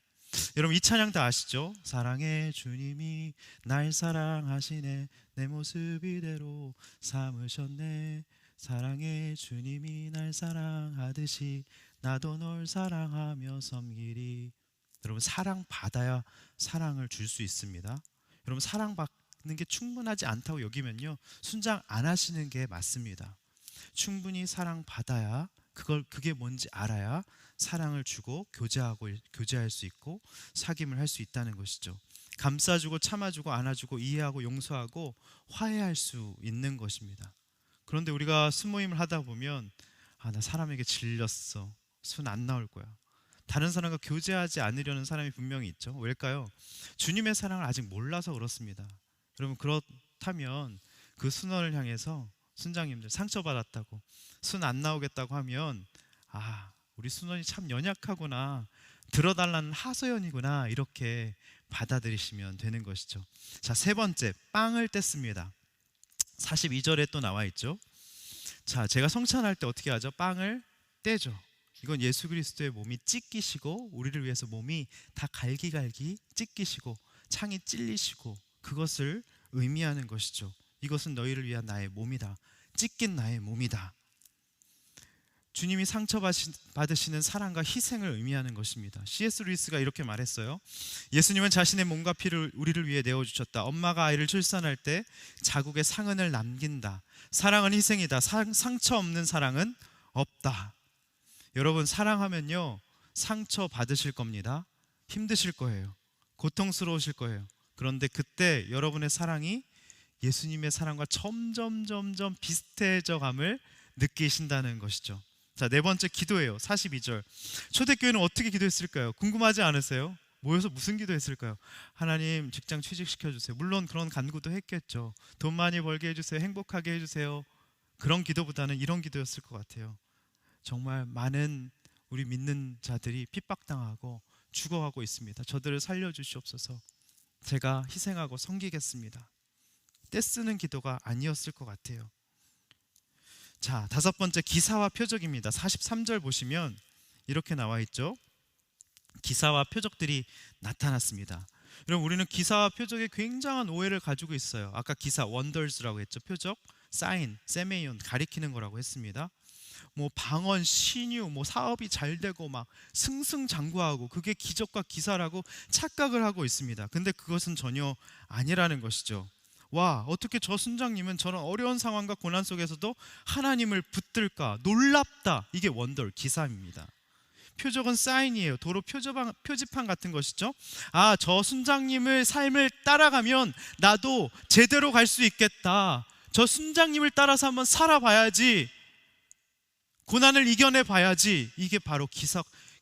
[SPEAKER 1] 여러분, 이 찬양 다 아시죠? 사랑의 주님이 날 사랑하시네, 내 모습 이대로 삼으셨네. 사랑의 주님이 날 사랑하듯이 나도 널 사랑하며 섬기리. 여러분, 사랑받아야 사랑을 줄 수 있습니다. 여러분, 사랑받는 게 충분하지 않다고 여기면요, 순장 안 하시는 게 맞습니다. 충분히 사랑받아야, 그게 뭔지 알아야 사랑을 주고 교제할 수 있고 사귐을 할 수 있다는 것이죠. 감싸주고 참아주고 안아주고 이해하고 용서하고 화해할 수 있는 것입니다. 그런데 우리가 순모임을 하다 보면, 나 사람에게 질렸어, 순 안 나올 거야, 다른 사람과 교제하지 않으려는 사람이 분명히 있죠. 왜일까요? 주님의 사랑을 아직 몰라서 그렇습니다. 여러분, 그렇다면 그 순원을 향해서 순장님들 상처받았다고 순 안 나오겠다고 하면, 우리 순원이 참 연약하구나, 들어달라는 하소연이구나, 이렇게 받아들이시면 되는 것이죠. 자, 세 번째, 빵을 뗐습니다. 42절에 또 나와 있죠. 자, 제가 성찬할 때 어떻게 하죠? 빵을 떼죠. 이건 예수 그리스도의 몸이 찢기시고 우리를 위해서 몸이 다 갈기갈기 찢기시고 창이 찔리시고 그것을 의미하는 것이죠. 이것은 너희를 위한 나의 몸이다. 찢긴 나의 몸이다. 주님이 상처받으시는 사랑과 희생을 의미하는 것입니다. C.S. 루이스가 이렇게 말했어요. 예수님은 자신의 몸과 피를 우리를 위해 내어주셨다. 엄마가 아이를 출산할 때 자국의 상흔을 남긴다. 사랑은 희생이다. 상처 없는 사랑은 없다. 여러분, 사랑하면요, 상처 받으실 겁니다. 힘드실 거예요. 고통스러우실 거예요. 그런데 그때 여러분의 사랑이 예수님의 사랑과 점점 비슷해져 감을 느끼신다는 것이죠. 자, 네 번째, 기도예요. 42절. 초대교회는 어떻게 기도했을까요? 궁금하지 않으세요? 모여서 무슨 기도했을까요? 하나님, 직장 취직시켜주세요. 물론 그런 간구도 했겠죠. 돈 많이 벌게 해주세요. 행복하게 해주세요. 그런 기도보다는 이런 기도였을 것 같아요. 정말 많은 우리 믿는 자들이 핍박당하고 죽어가고 있습니다. 저들을 살려주시옵소서. 제가 희생하고 섬기겠습니다. 떼쓰는 기도가 아니었을 것 같아요. 자, 다섯 번째, 기사와 표적입니다. 43절 보시면 이렇게 나와 있죠. 기사와 표적들이 나타났습니다. 여러분, 우리는 기사와 표적에 굉장한 오해를 가지고 있어요. 아까 기사 원더스라고 했죠. 표적, 사인, 세메이온, 가리키는 거라고 했습니다. 뭐 방언, 신유, 뭐 사업이 잘 되고 막 승승장구하고 그게 기적과 기사라고 착각을 하고 있습니다. 근데 그것은 전혀 아니라는 것이죠. 와, 어떻게 저 순장님은 저런 어려운 상황과 고난 속에서도 하나님을 붙들까? 놀랍다. 이게 원더, 기사입니다. 표적은 사인이에요. 도로 표지판 같은 것이죠. 아, 저 순장님의 삶을 따라가면 나도 제대로 갈 수 있겠다. 저 순장님을 따라서 한번 살아봐야지. 고난을 이겨내 봐야지. 이게 바로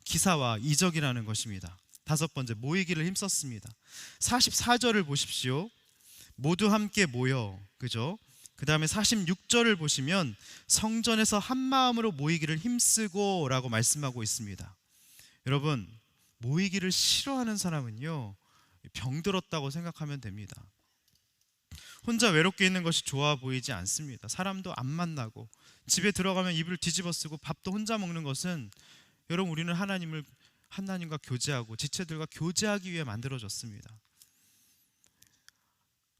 [SPEAKER 1] 기사와 이적이라는 것입니다. 다섯 번째, 모이기를 힘썼습니다. 44절을 보십시오. 모두 함께 모여, 그죠? 그 다음에 46절을 보시면 성전에서 한 마음으로 모이기를 힘쓰고 라고 말씀하고 있습니다. 여러분, 모이기를 싫어하는 사람은요, 병들었다고 생각하면 됩니다. 혼자 외롭게 있는 것이 좋아 보이지 않습니다. 사람도 안 만나고 집에 들어가면 이불 뒤집어 쓰고 밥도 혼자 먹는 것은, 여러분, 우리는 하나님과 교제하고 지체들과 교제하기 위해 만들어졌습니다.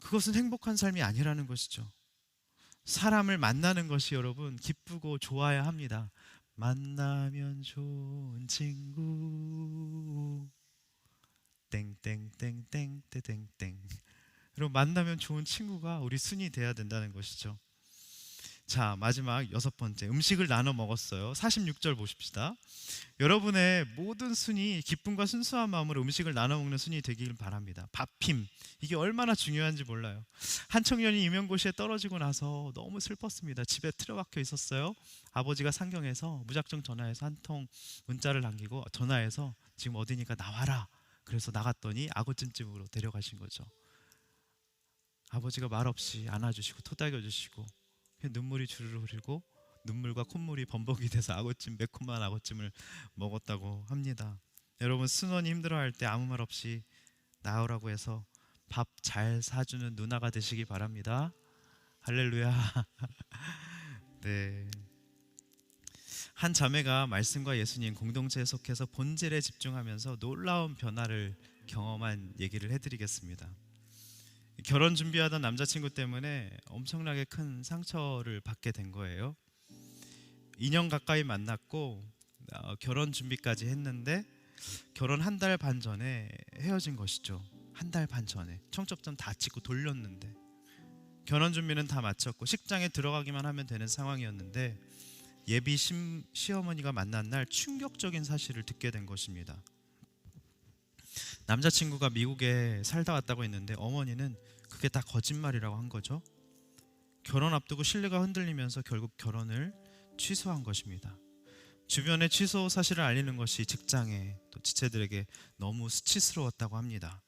[SPEAKER 1] 그것은 행복한 삶이 아니라는 것이죠. 사람을 만나는 것이 여러분 기쁘고 좋아야 합니다. 만나면 좋은 친구 땡땡땡땡땡땡땡. 여러분, 만나면 좋은 친구가 우리 순이 돼야 된다는 것이죠. 자, 마지막 여섯 번째, 음식을 나눠 먹었어요. 46절 보십시다. 여러분의 모든 순이 기쁨과 순수한 마음으로 음식을 나눠 먹는 순이 되길 바랍니다. 밥힘, 이게 얼마나 중요한지 몰라요. 한 청년이 임용고시에 떨어지고 나서 너무 슬펐습니다. 집에 틀어박혀 있었어요. 아버지가 상경해서 무작정 전화해서 한 통 문자를 남기고 전화해서 지금 어디니까 나와라. 그래서 나갔더니 아구찜집으로 데려가신 거죠. 아버지가 말없이 안아주시고 토닥여주시고 눈물이 주르르 흐르고 눈물과 콧물이 범벅이 돼서 매콤한 아구찜을 먹었다고 합니다. 여러분, 순원이 힘들어할 때 아무 말 없이 나오라고 해서 밥 잘 사주는 누나가 되시기 바랍니다. 할렐루야. 네. 한 자매가 말씀과 예수님 공동체에 속해서 본질에 집중하면서 놀라운 변화를 경험한 얘기를 해드리겠습니다. 결혼 준비하던 남자친구 때문에 엄청나게 큰 상처를 받게 된 거예요. 2년 가까이 만났고 결혼 준비까지 했는데 결혼 한 달 반 전에 헤어진 것이죠. 한 달 반 전에 청첩장 다 찍고 돌렸는데, 결혼 준비는 다 마쳤고 식장에 들어가기만 하면 되는 상황이었는데 예비 시어머니가 만난 날 충격적인 사실을 듣게 된 것입니다. 남자친구가 미국에 살다 왔다고 했는데 어머니는 그게 다 거짓말이라고 한 거죠. 결혼 앞두고 신뢰가 흔들리면서 결국 결혼을 취소한 것입니다. 주변에 취소 사실을 알리는 것이 직장에 또 지체들에게 너무 수치스러웠다고 합니다.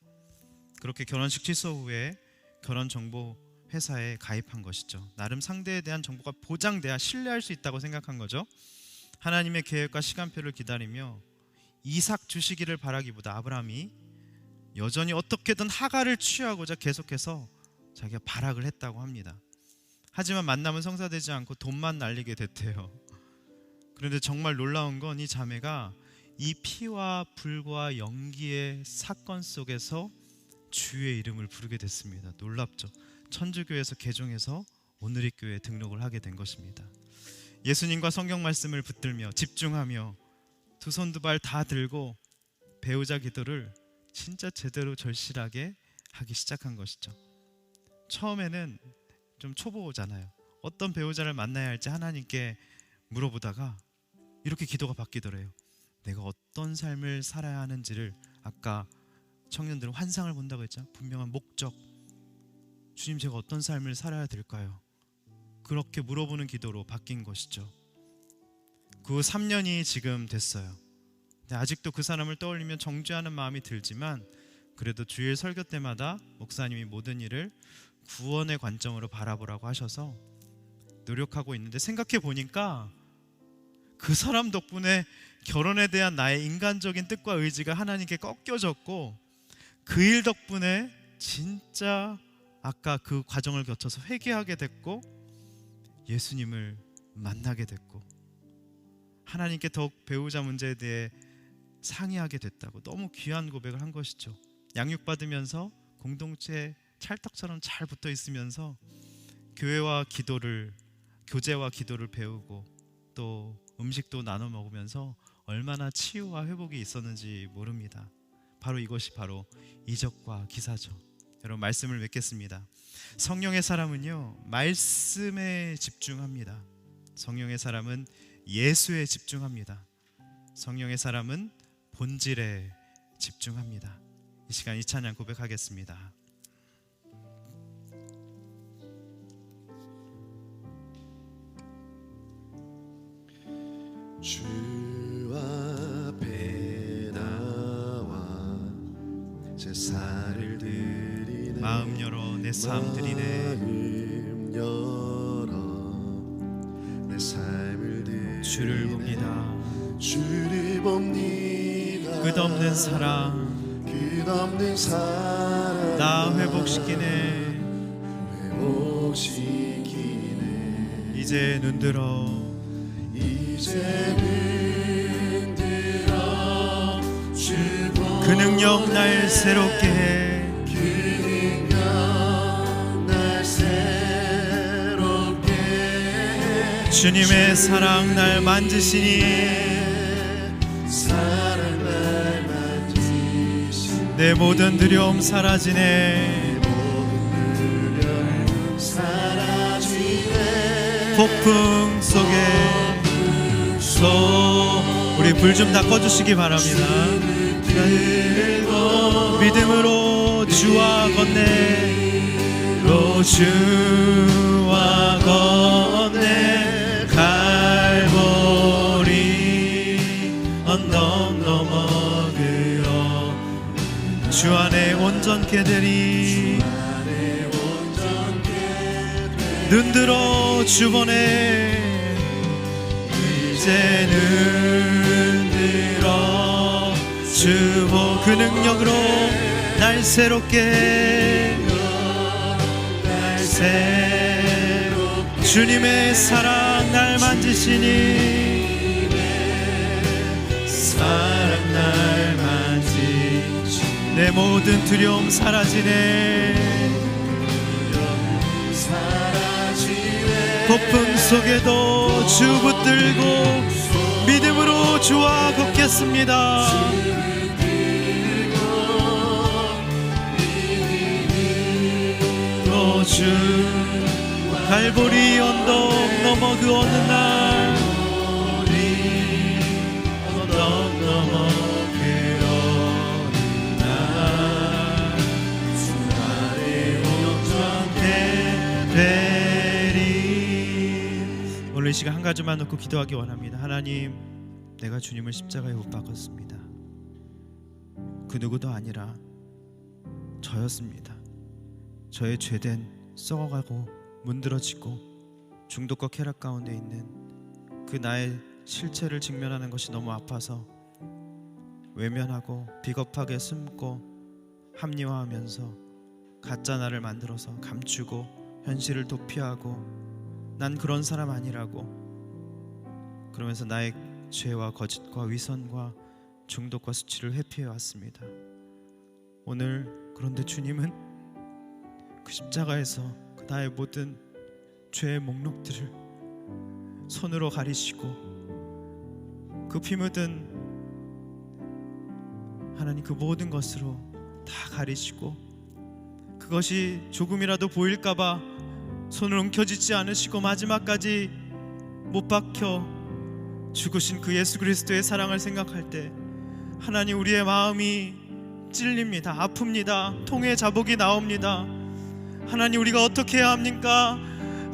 [SPEAKER 1] 그렇게 결혼식 취소 후에 결혼정보 회사에 가입한 것이죠. 나름 상대에 대한 정보가 보장돼야 신뢰할 수 있다고 생각한 거죠. 하나님의 계획과 시간표를 기다리며 이삭 주시기를 바라기보다 아브라함이 여전히 어떻게든 하갈을 취하고자 계속해서 자기가 발악을 했다고 합니다. 하지만 만남은 성사되지 않고 돈만 날리게 됐대요. 그런데 정말 놀라운 건 이 자매가 이 피와 불과 연기의 사건 속에서 주의 이름을 부르게 됐습니다. 놀랍죠? 천주교에서 개종해서 오누리교회에 등록을 하게 된 것입니다. 예수님과 성경 말씀을 붙들며 집중하며 두 손 두 발 다 들고 배우자 기도를 진짜 제대로 절실하게 하기 시작한 것이죠. 처음에는 좀 초보잖아요. 어떤 배우자를 만나야 할지 하나님께 물어보다가 이렇게 기도가 바뀌더래요. 내가 어떤 삶을 살아야 하는지를, 아까 청년들은 환상을 본다고 했죠. 분명한 목적, 주님 제가 어떤 삶을 살아야 될까요? 그렇게 물어보는 기도로 바뀐 것이죠. 그 후 3년이 지금 됐어요. 근데 아직도 그 사람을 떠올리면 정죄하는 마음이 들지만 그래도 주일 설교 때마다 목사님이 모든 일을 구원의 관점으로 바라보라고 하셔서 노력하고 있는데, 생각해 보니까 그 사람 덕분에 결혼에 대한 나의 인간적인 뜻과 의지가 하나님께 꺾여졌고, 그 일 덕분에 진짜 아까 그 과정을 거쳐서 회개하게 됐고 예수님을 만나게 됐고 하나님께 더욱 배우자 문제에 대해 상의하게 됐다고 너무 귀한 고백을 한 것이죠. 양육받으면서 공동체 찰떡처럼 잘 붙어 있으면서 교제와 기도를 배우고 또 음식도 나눠 먹으면서 얼마나 치유와 회복이 있었는지 모릅니다. 바로 이것이 바로 이적과 기사죠. 여러분, 말씀을 맺겠습니다. 성령의 사람은요, 말씀에 집중합니다. 성령의 사람은 예수에 집중합니다. 성령의 사람은 본질에 집중합니다. 이 시간 이 찬양 고백하겠습니다.
[SPEAKER 2] 주 앞에 나와 제사를 드리네.
[SPEAKER 1] 마음 열어 내 삶 드리네.
[SPEAKER 2] 마음 열어 내 삶을 드리네.
[SPEAKER 1] 주를 봅니다.
[SPEAKER 2] 주를 봅니다.
[SPEAKER 1] 끝없는 사랑 나 회복시키네. 이제 눈들어 그 능력 날 새롭게 해. 주님의 사랑 날 만지시니 내 모든 두려움 사라지네. 폭풍 속에 우리 불 좀 다 꺼주시기 바랍니다. 믿음으로 주와 건네 주와 건네 갈보리 언덕 넘어 주 안에 온전케 되리. 눈들어 주 보내. 이제 눈들어 주 보. 그 능력으로 날 새롭게 주님의 사랑 날 만지시니 사랑 날 만지시니 내 모든 두려움 사라지네. 폭풍 속에도 주 붙들고 믿음으로 주와 걷겠습니다. 주 갈보리 언덕 넘어 그 어느 날 언덕 넘어 그 어느 날 주 안에 온전케 되리. 오늘 이 시간 한 가지만 놓고 기도하기 원합니다. 하나님, 내가 주님을 십자가에 못 박았습니다. 그 누구도 아니라 저였습니다. 저의 죄된 썩어가고 문드러지고 중독과 쾌락 가운데 있는 그 나의 실체를 직면하는 것이 너무 아파서 외면하고 비겁하게 숨고 합리화하면서 가짜 나를 만들어서 감추고 현실을 도피하고 난 그런 사람 아니라고 그러면서 나의 죄와 거짓과 위선과 중독과 수치를 회피해 왔습니다. 오늘 그런데 주님은 그 십자가에서 그 나의 모든 죄의 목록들을 손으로 가리시고 그 피 묻은 하나님 그 모든 것으로 다 가리시고 그것이 조금이라도 보일까봐 손을 움켜쥐지 않으시고 마지막까지 못 박혀 죽으신 그 예수 그리스도의 사랑을 생각할 때 하나님, 우리의 마음이 찔립니다. 아픕니다. 통에 자복이 나옵니다. 하나님, 우리가 어떻게 해야 합니까?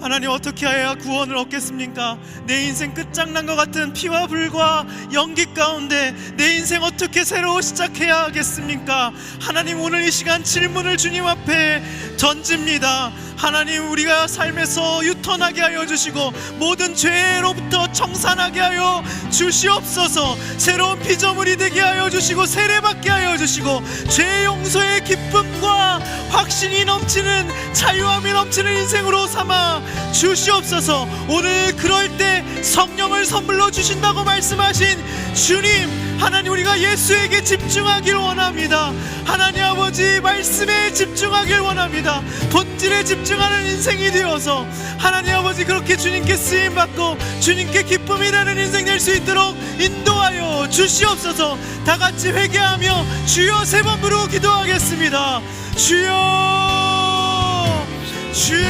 [SPEAKER 1] 하나님, 어떻게 해야 구원을 얻겠습니까? 내 인생 끝장난 것 같은 피와 불과 연기 가운데 내 인생 어떻게 새로 시작해야 하겠습니까? 하나님, 오늘 이 시간 질문을 주님 앞에 던집니다. 하나님, 우리가 삶에서 유턴하게 하여 주시고 모든 죄로부터 청산하게 하여 주시옵소서. 새로운 피조물이 되게 하여 주시고 세례받게 하여 주시고 죄 용서의 기쁨과 확신이 넘치는 자유함이 넘치는 인생으로 삼아 주시옵소서. 오늘 그럴 때 성령을 생명을 선물로 주신다고 말씀하신 주님, 하나님, 우리가 예수에게 집중하길 원합니다. 하나님 아버지, 말씀에 집중하길 원합니다. 본질에 집중하는 인생이 되어서 하나님 아버지, 그렇게 주님께 쓰임받고 주님께 기쁨이라는 인생 될 수 있도록 인도하여 주시옵소서. 다 같이 회개하며 주여 세 번 부르고 기도하겠습니다. 주여, 주여,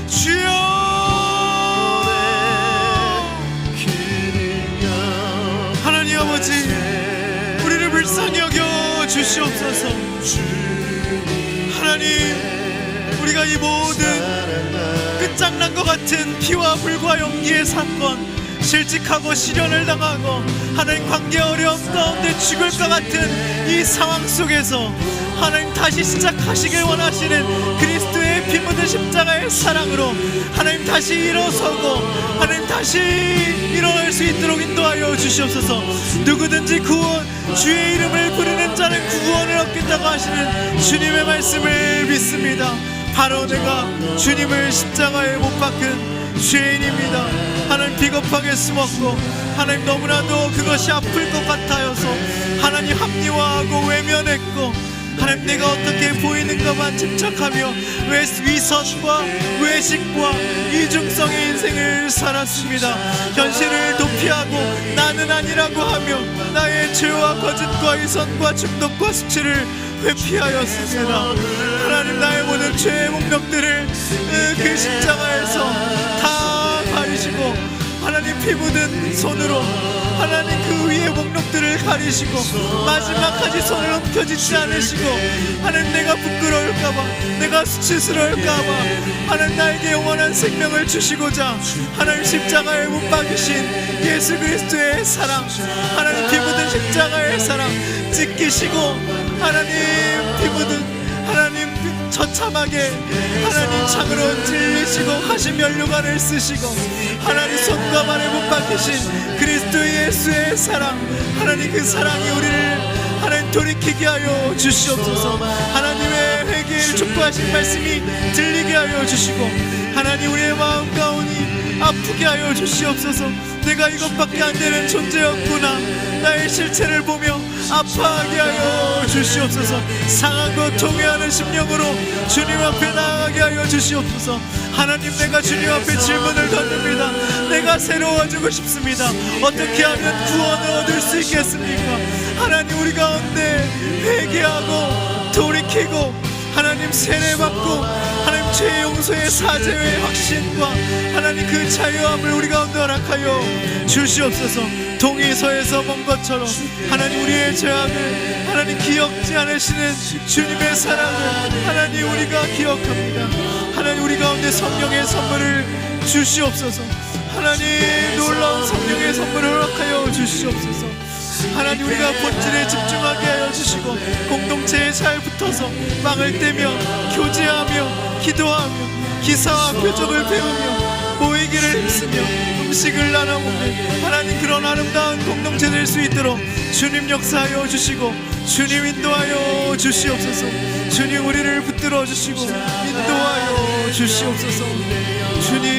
[SPEAKER 1] 주여. 하나님 아버지, 우리를 불쌍히 여겨 주시옵소서. 하나님, 우리가 이 모든 끝장난 것 같은 피와 불과 연기의 사건, 실직하고 시련을 당하고 하나님 관계 어려움 가운데 죽을 것 같은 이 상황 속에서 하나님 다시 시작하시길 원하시는 그리스도의 피 묻은 십자가의 사랑으로 하나님 다시 일어서고 하나님 다시 일어날 수 있도록 인도하여 주시옵소서. 누구든지 구원, 주의 이름을 부르는 자는 구원을 얻겠다고 하시는 주님의 말씀을 믿습니다. 바로 내가 주님을 십자가에 못 박은 죄인입니다. 하나님, 비겁하게 숨었고 하나님 너무나도 그것이 아플 것 같아서 하나님 합리화하고 외면했고 하나님 내가 어떻게 보이는가만 집착하며 위선과 외식과 이중성의 인생을 살았습니다. 현실을 도피하고 나는 아니라고 하며 나의 죄와 거짓과 위선과 중독과 수치를 회피하였습니다. 하나님, 나의 모든 죄의 목록들을 그 십자가에서 다 가리시고 하나님 피 묻은 손으로 하나님 그 위의 목록들을 가리시고 마지막까지 손을 움켜쥐지 않으시고 하나님 내가 부끄러울까봐, 내가 수치스러울까봐 하나님 나에게 영원한 생명을 주시고자 하나님 십자가에 못 박이신 예수 그리스도의 사랑, 하나님 피 묻은 십자가의 사랑 찢기시고 하나님 피 묻은 하나님 처참하게 하나님 창으로 찔리시고 하신 면류관을 쓰시고 하나님 손과 발에 못 박히신 그리스도 예수의 사랑, 하나님 그 사랑이 우리를 하나님 돌이키게 하여 주시옵소서. 하나님의 회개를 촉구하신 말씀이 들리게 하여 주시고 하나님 우리의 마음 가운이 아프게 하여 주시옵소서. 내가 이것밖에 안 되는 존재였구나, 나의 실체를 보며 아파하게 하여 주시옵소서. 상한 것 통회하는 심령으로 주님 앞에 나아가게 하여 주시옵소서. 하나님, 내가 주님 앞에 질문을 던집니다. 내가 새로워지고 싶습니다. 어떻게 하면 구원을 얻을 수 있겠습니까? 하나님, 우리 가운데 회개하고 돌이키고 하나님 세례받고 하나님 죄 용서의 사죄의 확신과 하나님 그 자유함을 우리 가운데 허락하여 주시옵소서. 동이서에서 본 것처럼 하나님 우리의 죄악을 하나님 기억지 않으시는 주님의 사랑을 하나님 우리가 기억합니다. 하나님 우리 가운데 성령의 선물을 주시옵소서. 하나님 놀라운 성령의 선물을 허락하여 주시옵소서. 하나님, 우리가 본질에 집중하게 하여 주시고 공동체에 잘 붙어서 망을 떼며 교제하며 기도하며 기사와 표적을 배우며 모이기를 힘쓰며 음식을 나눠먹는 하나님 그런 아름다운 공동체 될 수 있도록 주님 역사하여 주시고 주님 인도하여 주시옵소서. 주님 우리를 붙들어 주시고 인도하여 주시옵소서. 주님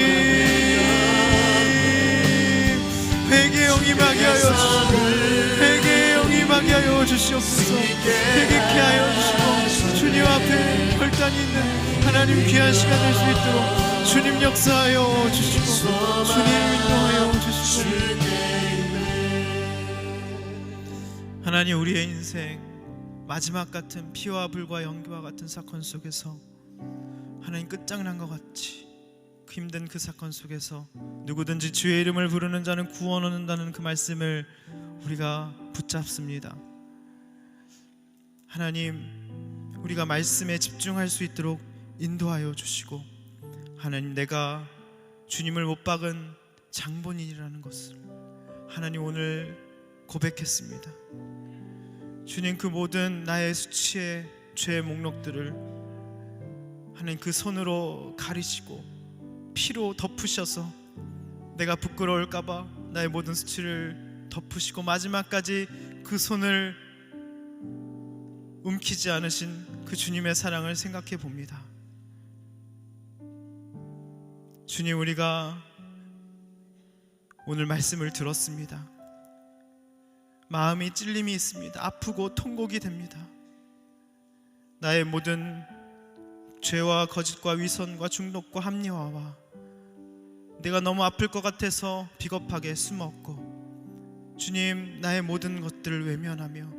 [SPEAKER 1] 회개의 영이 임하게 하여 주시고 회개의 영이 임하게 하여 주시옵소서. 회개케 하여 주시고 주님 앞에 결단이 있는 하나님 귀한 시간 될 수 있도록 주님 역사하여 주시고 주님 인도하여 주시고 하나님, 우리의 인생 마지막 같은 피와 불과 연기와 같은 사건 속에서 하나님 끝장난 것 같이 그 힘든 그 사건 속에서 누구든지 주의 이름을 부르는 자는 구원 얻는다는 그 말씀을 우리가 붙잡습니다. 하나님, 우리가 말씀에 집중할 수 있도록 인도하여 주시고 하나님, 내가 주님을 못 박은 장본인이라는 것을 하나님 오늘 고백했습니다. 주님, 그 모든 나의 수치의 죄의 목록들을 하나님 그 손으로 가리시고 피로 덮으셔서 내가 부끄러울까봐 나의 모든 수치를 덮으시고 마지막까지 그 손을 움키지 않으신 그 주님의 사랑을 생각해 봅니다. 주님, 우리가 오늘 말씀을 들었습니다. 마음이 찔림이 있습니다. 아프고 통곡이 됩니다. 나의 모든 죄와 거짓과 위선과 중독과 합리화와 내가 너무 아플 것 같아서 비겁하게 숨었고, 주님, 나의 모든 것들을 외면하며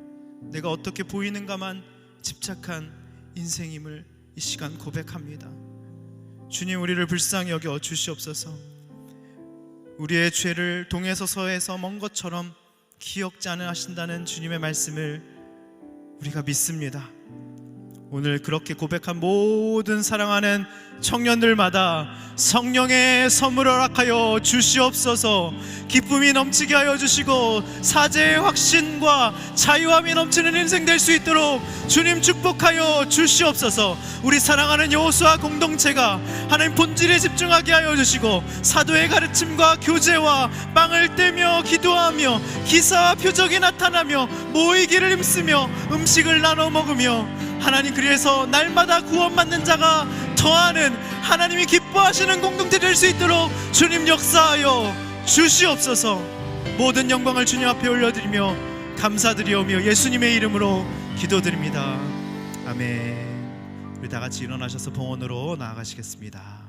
[SPEAKER 1] 내가 어떻게 보이는가만 집착한 인생임을 이 시간 고백합니다. 주님, 우리를 불쌍히 여겨 주시옵소서. 우리의 죄를 동에서 서에서 먼 것처럼 기억지 않으 하신다는 주님의 말씀을 우리가 믿습니다. 오늘 그렇게 고백한 모든 사랑하는 청년들마다 성령의 선물을 허락하여 주시옵소서. 기쁨이 넘치게 하여 주시고 사죄의 확신과 자유함이 넘치는 인생 될 수 있도록 주님 축복하여 주시옵소서. 우리 사랑하는 여호수아 공동체가 하나님 본질에 집중하게 하여 주시고, 사도의 가르침과 교제와 빵을 떼며 기도하며 기사와 표적이 나타나며 모이기를 힘쓰며 음식을 나눠 먹으며, 하나님, 그래서 날마다 구원받는 자가 더하는 하나님이 기뻐하시는 공동체 될 수 있도록 주님 역사하여 주시옵소서. 모든 영광을 주님 앞에 올려드리며 감사드리오며 예수님의 이름으로 기도드립니다. 아멘. 우리 다 같이 일어나셔서 봉헌으로 나아가시겠습니다.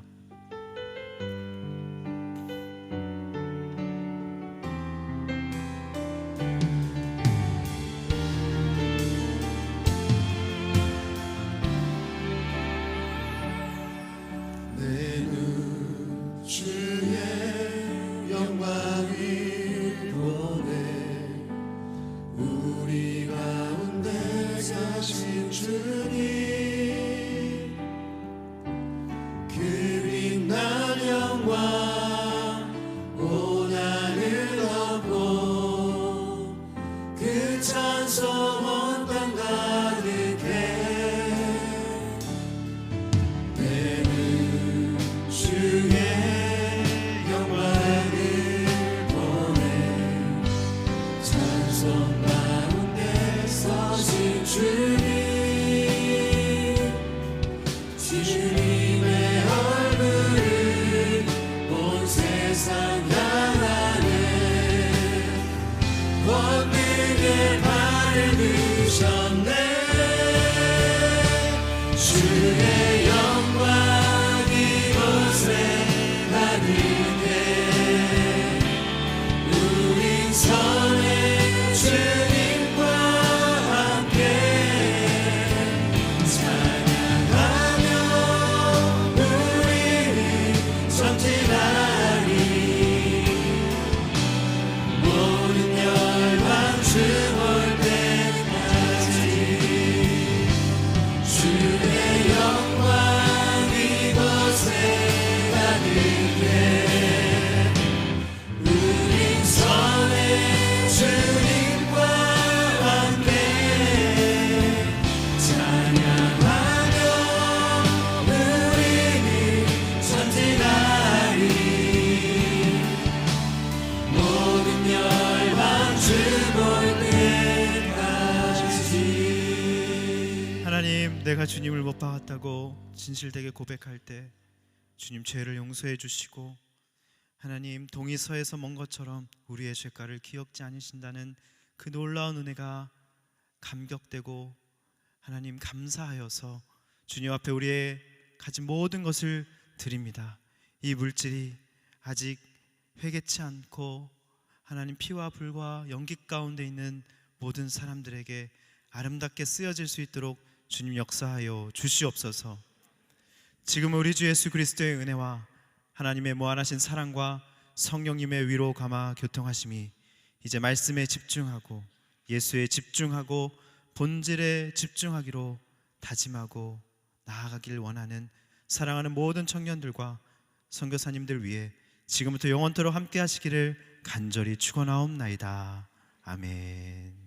[SPEAKER 1] 내가 주님을 못 박았다고 진실되게 고백할 때 주님 죄를 용서해 주시고, 하나님 동이 서에서 먼 것처럼 우리의 죄가를 기억지 않으신다는 그 놀라운 은혜가 감격되고, 하나님 감사하여서 주님 앞에 우리의 가진 모든 것을 드립니다. 이 물질이 아직 회개치 않고 하나님 피와 불과 연기 가운데 있는 모든 사람들에게 아름답게 쓰여질 수 있도록 주님 역사하여 주시옵소서. 지금 우리 주 예수 그리스도의 은혜와 하나님의 무한하신 사랑과 성령님의 위로 감화 교통하심이 이제 말씀에 집중하고 예수에 집중하고 본질에 집중하기로 다짐하고 나아가길 원하는 사랑하는 모든 청년들과 선교사님들 위해 지금부터 영원토록 함께 하시기를 간절히 축원하옵나이다. 아멘.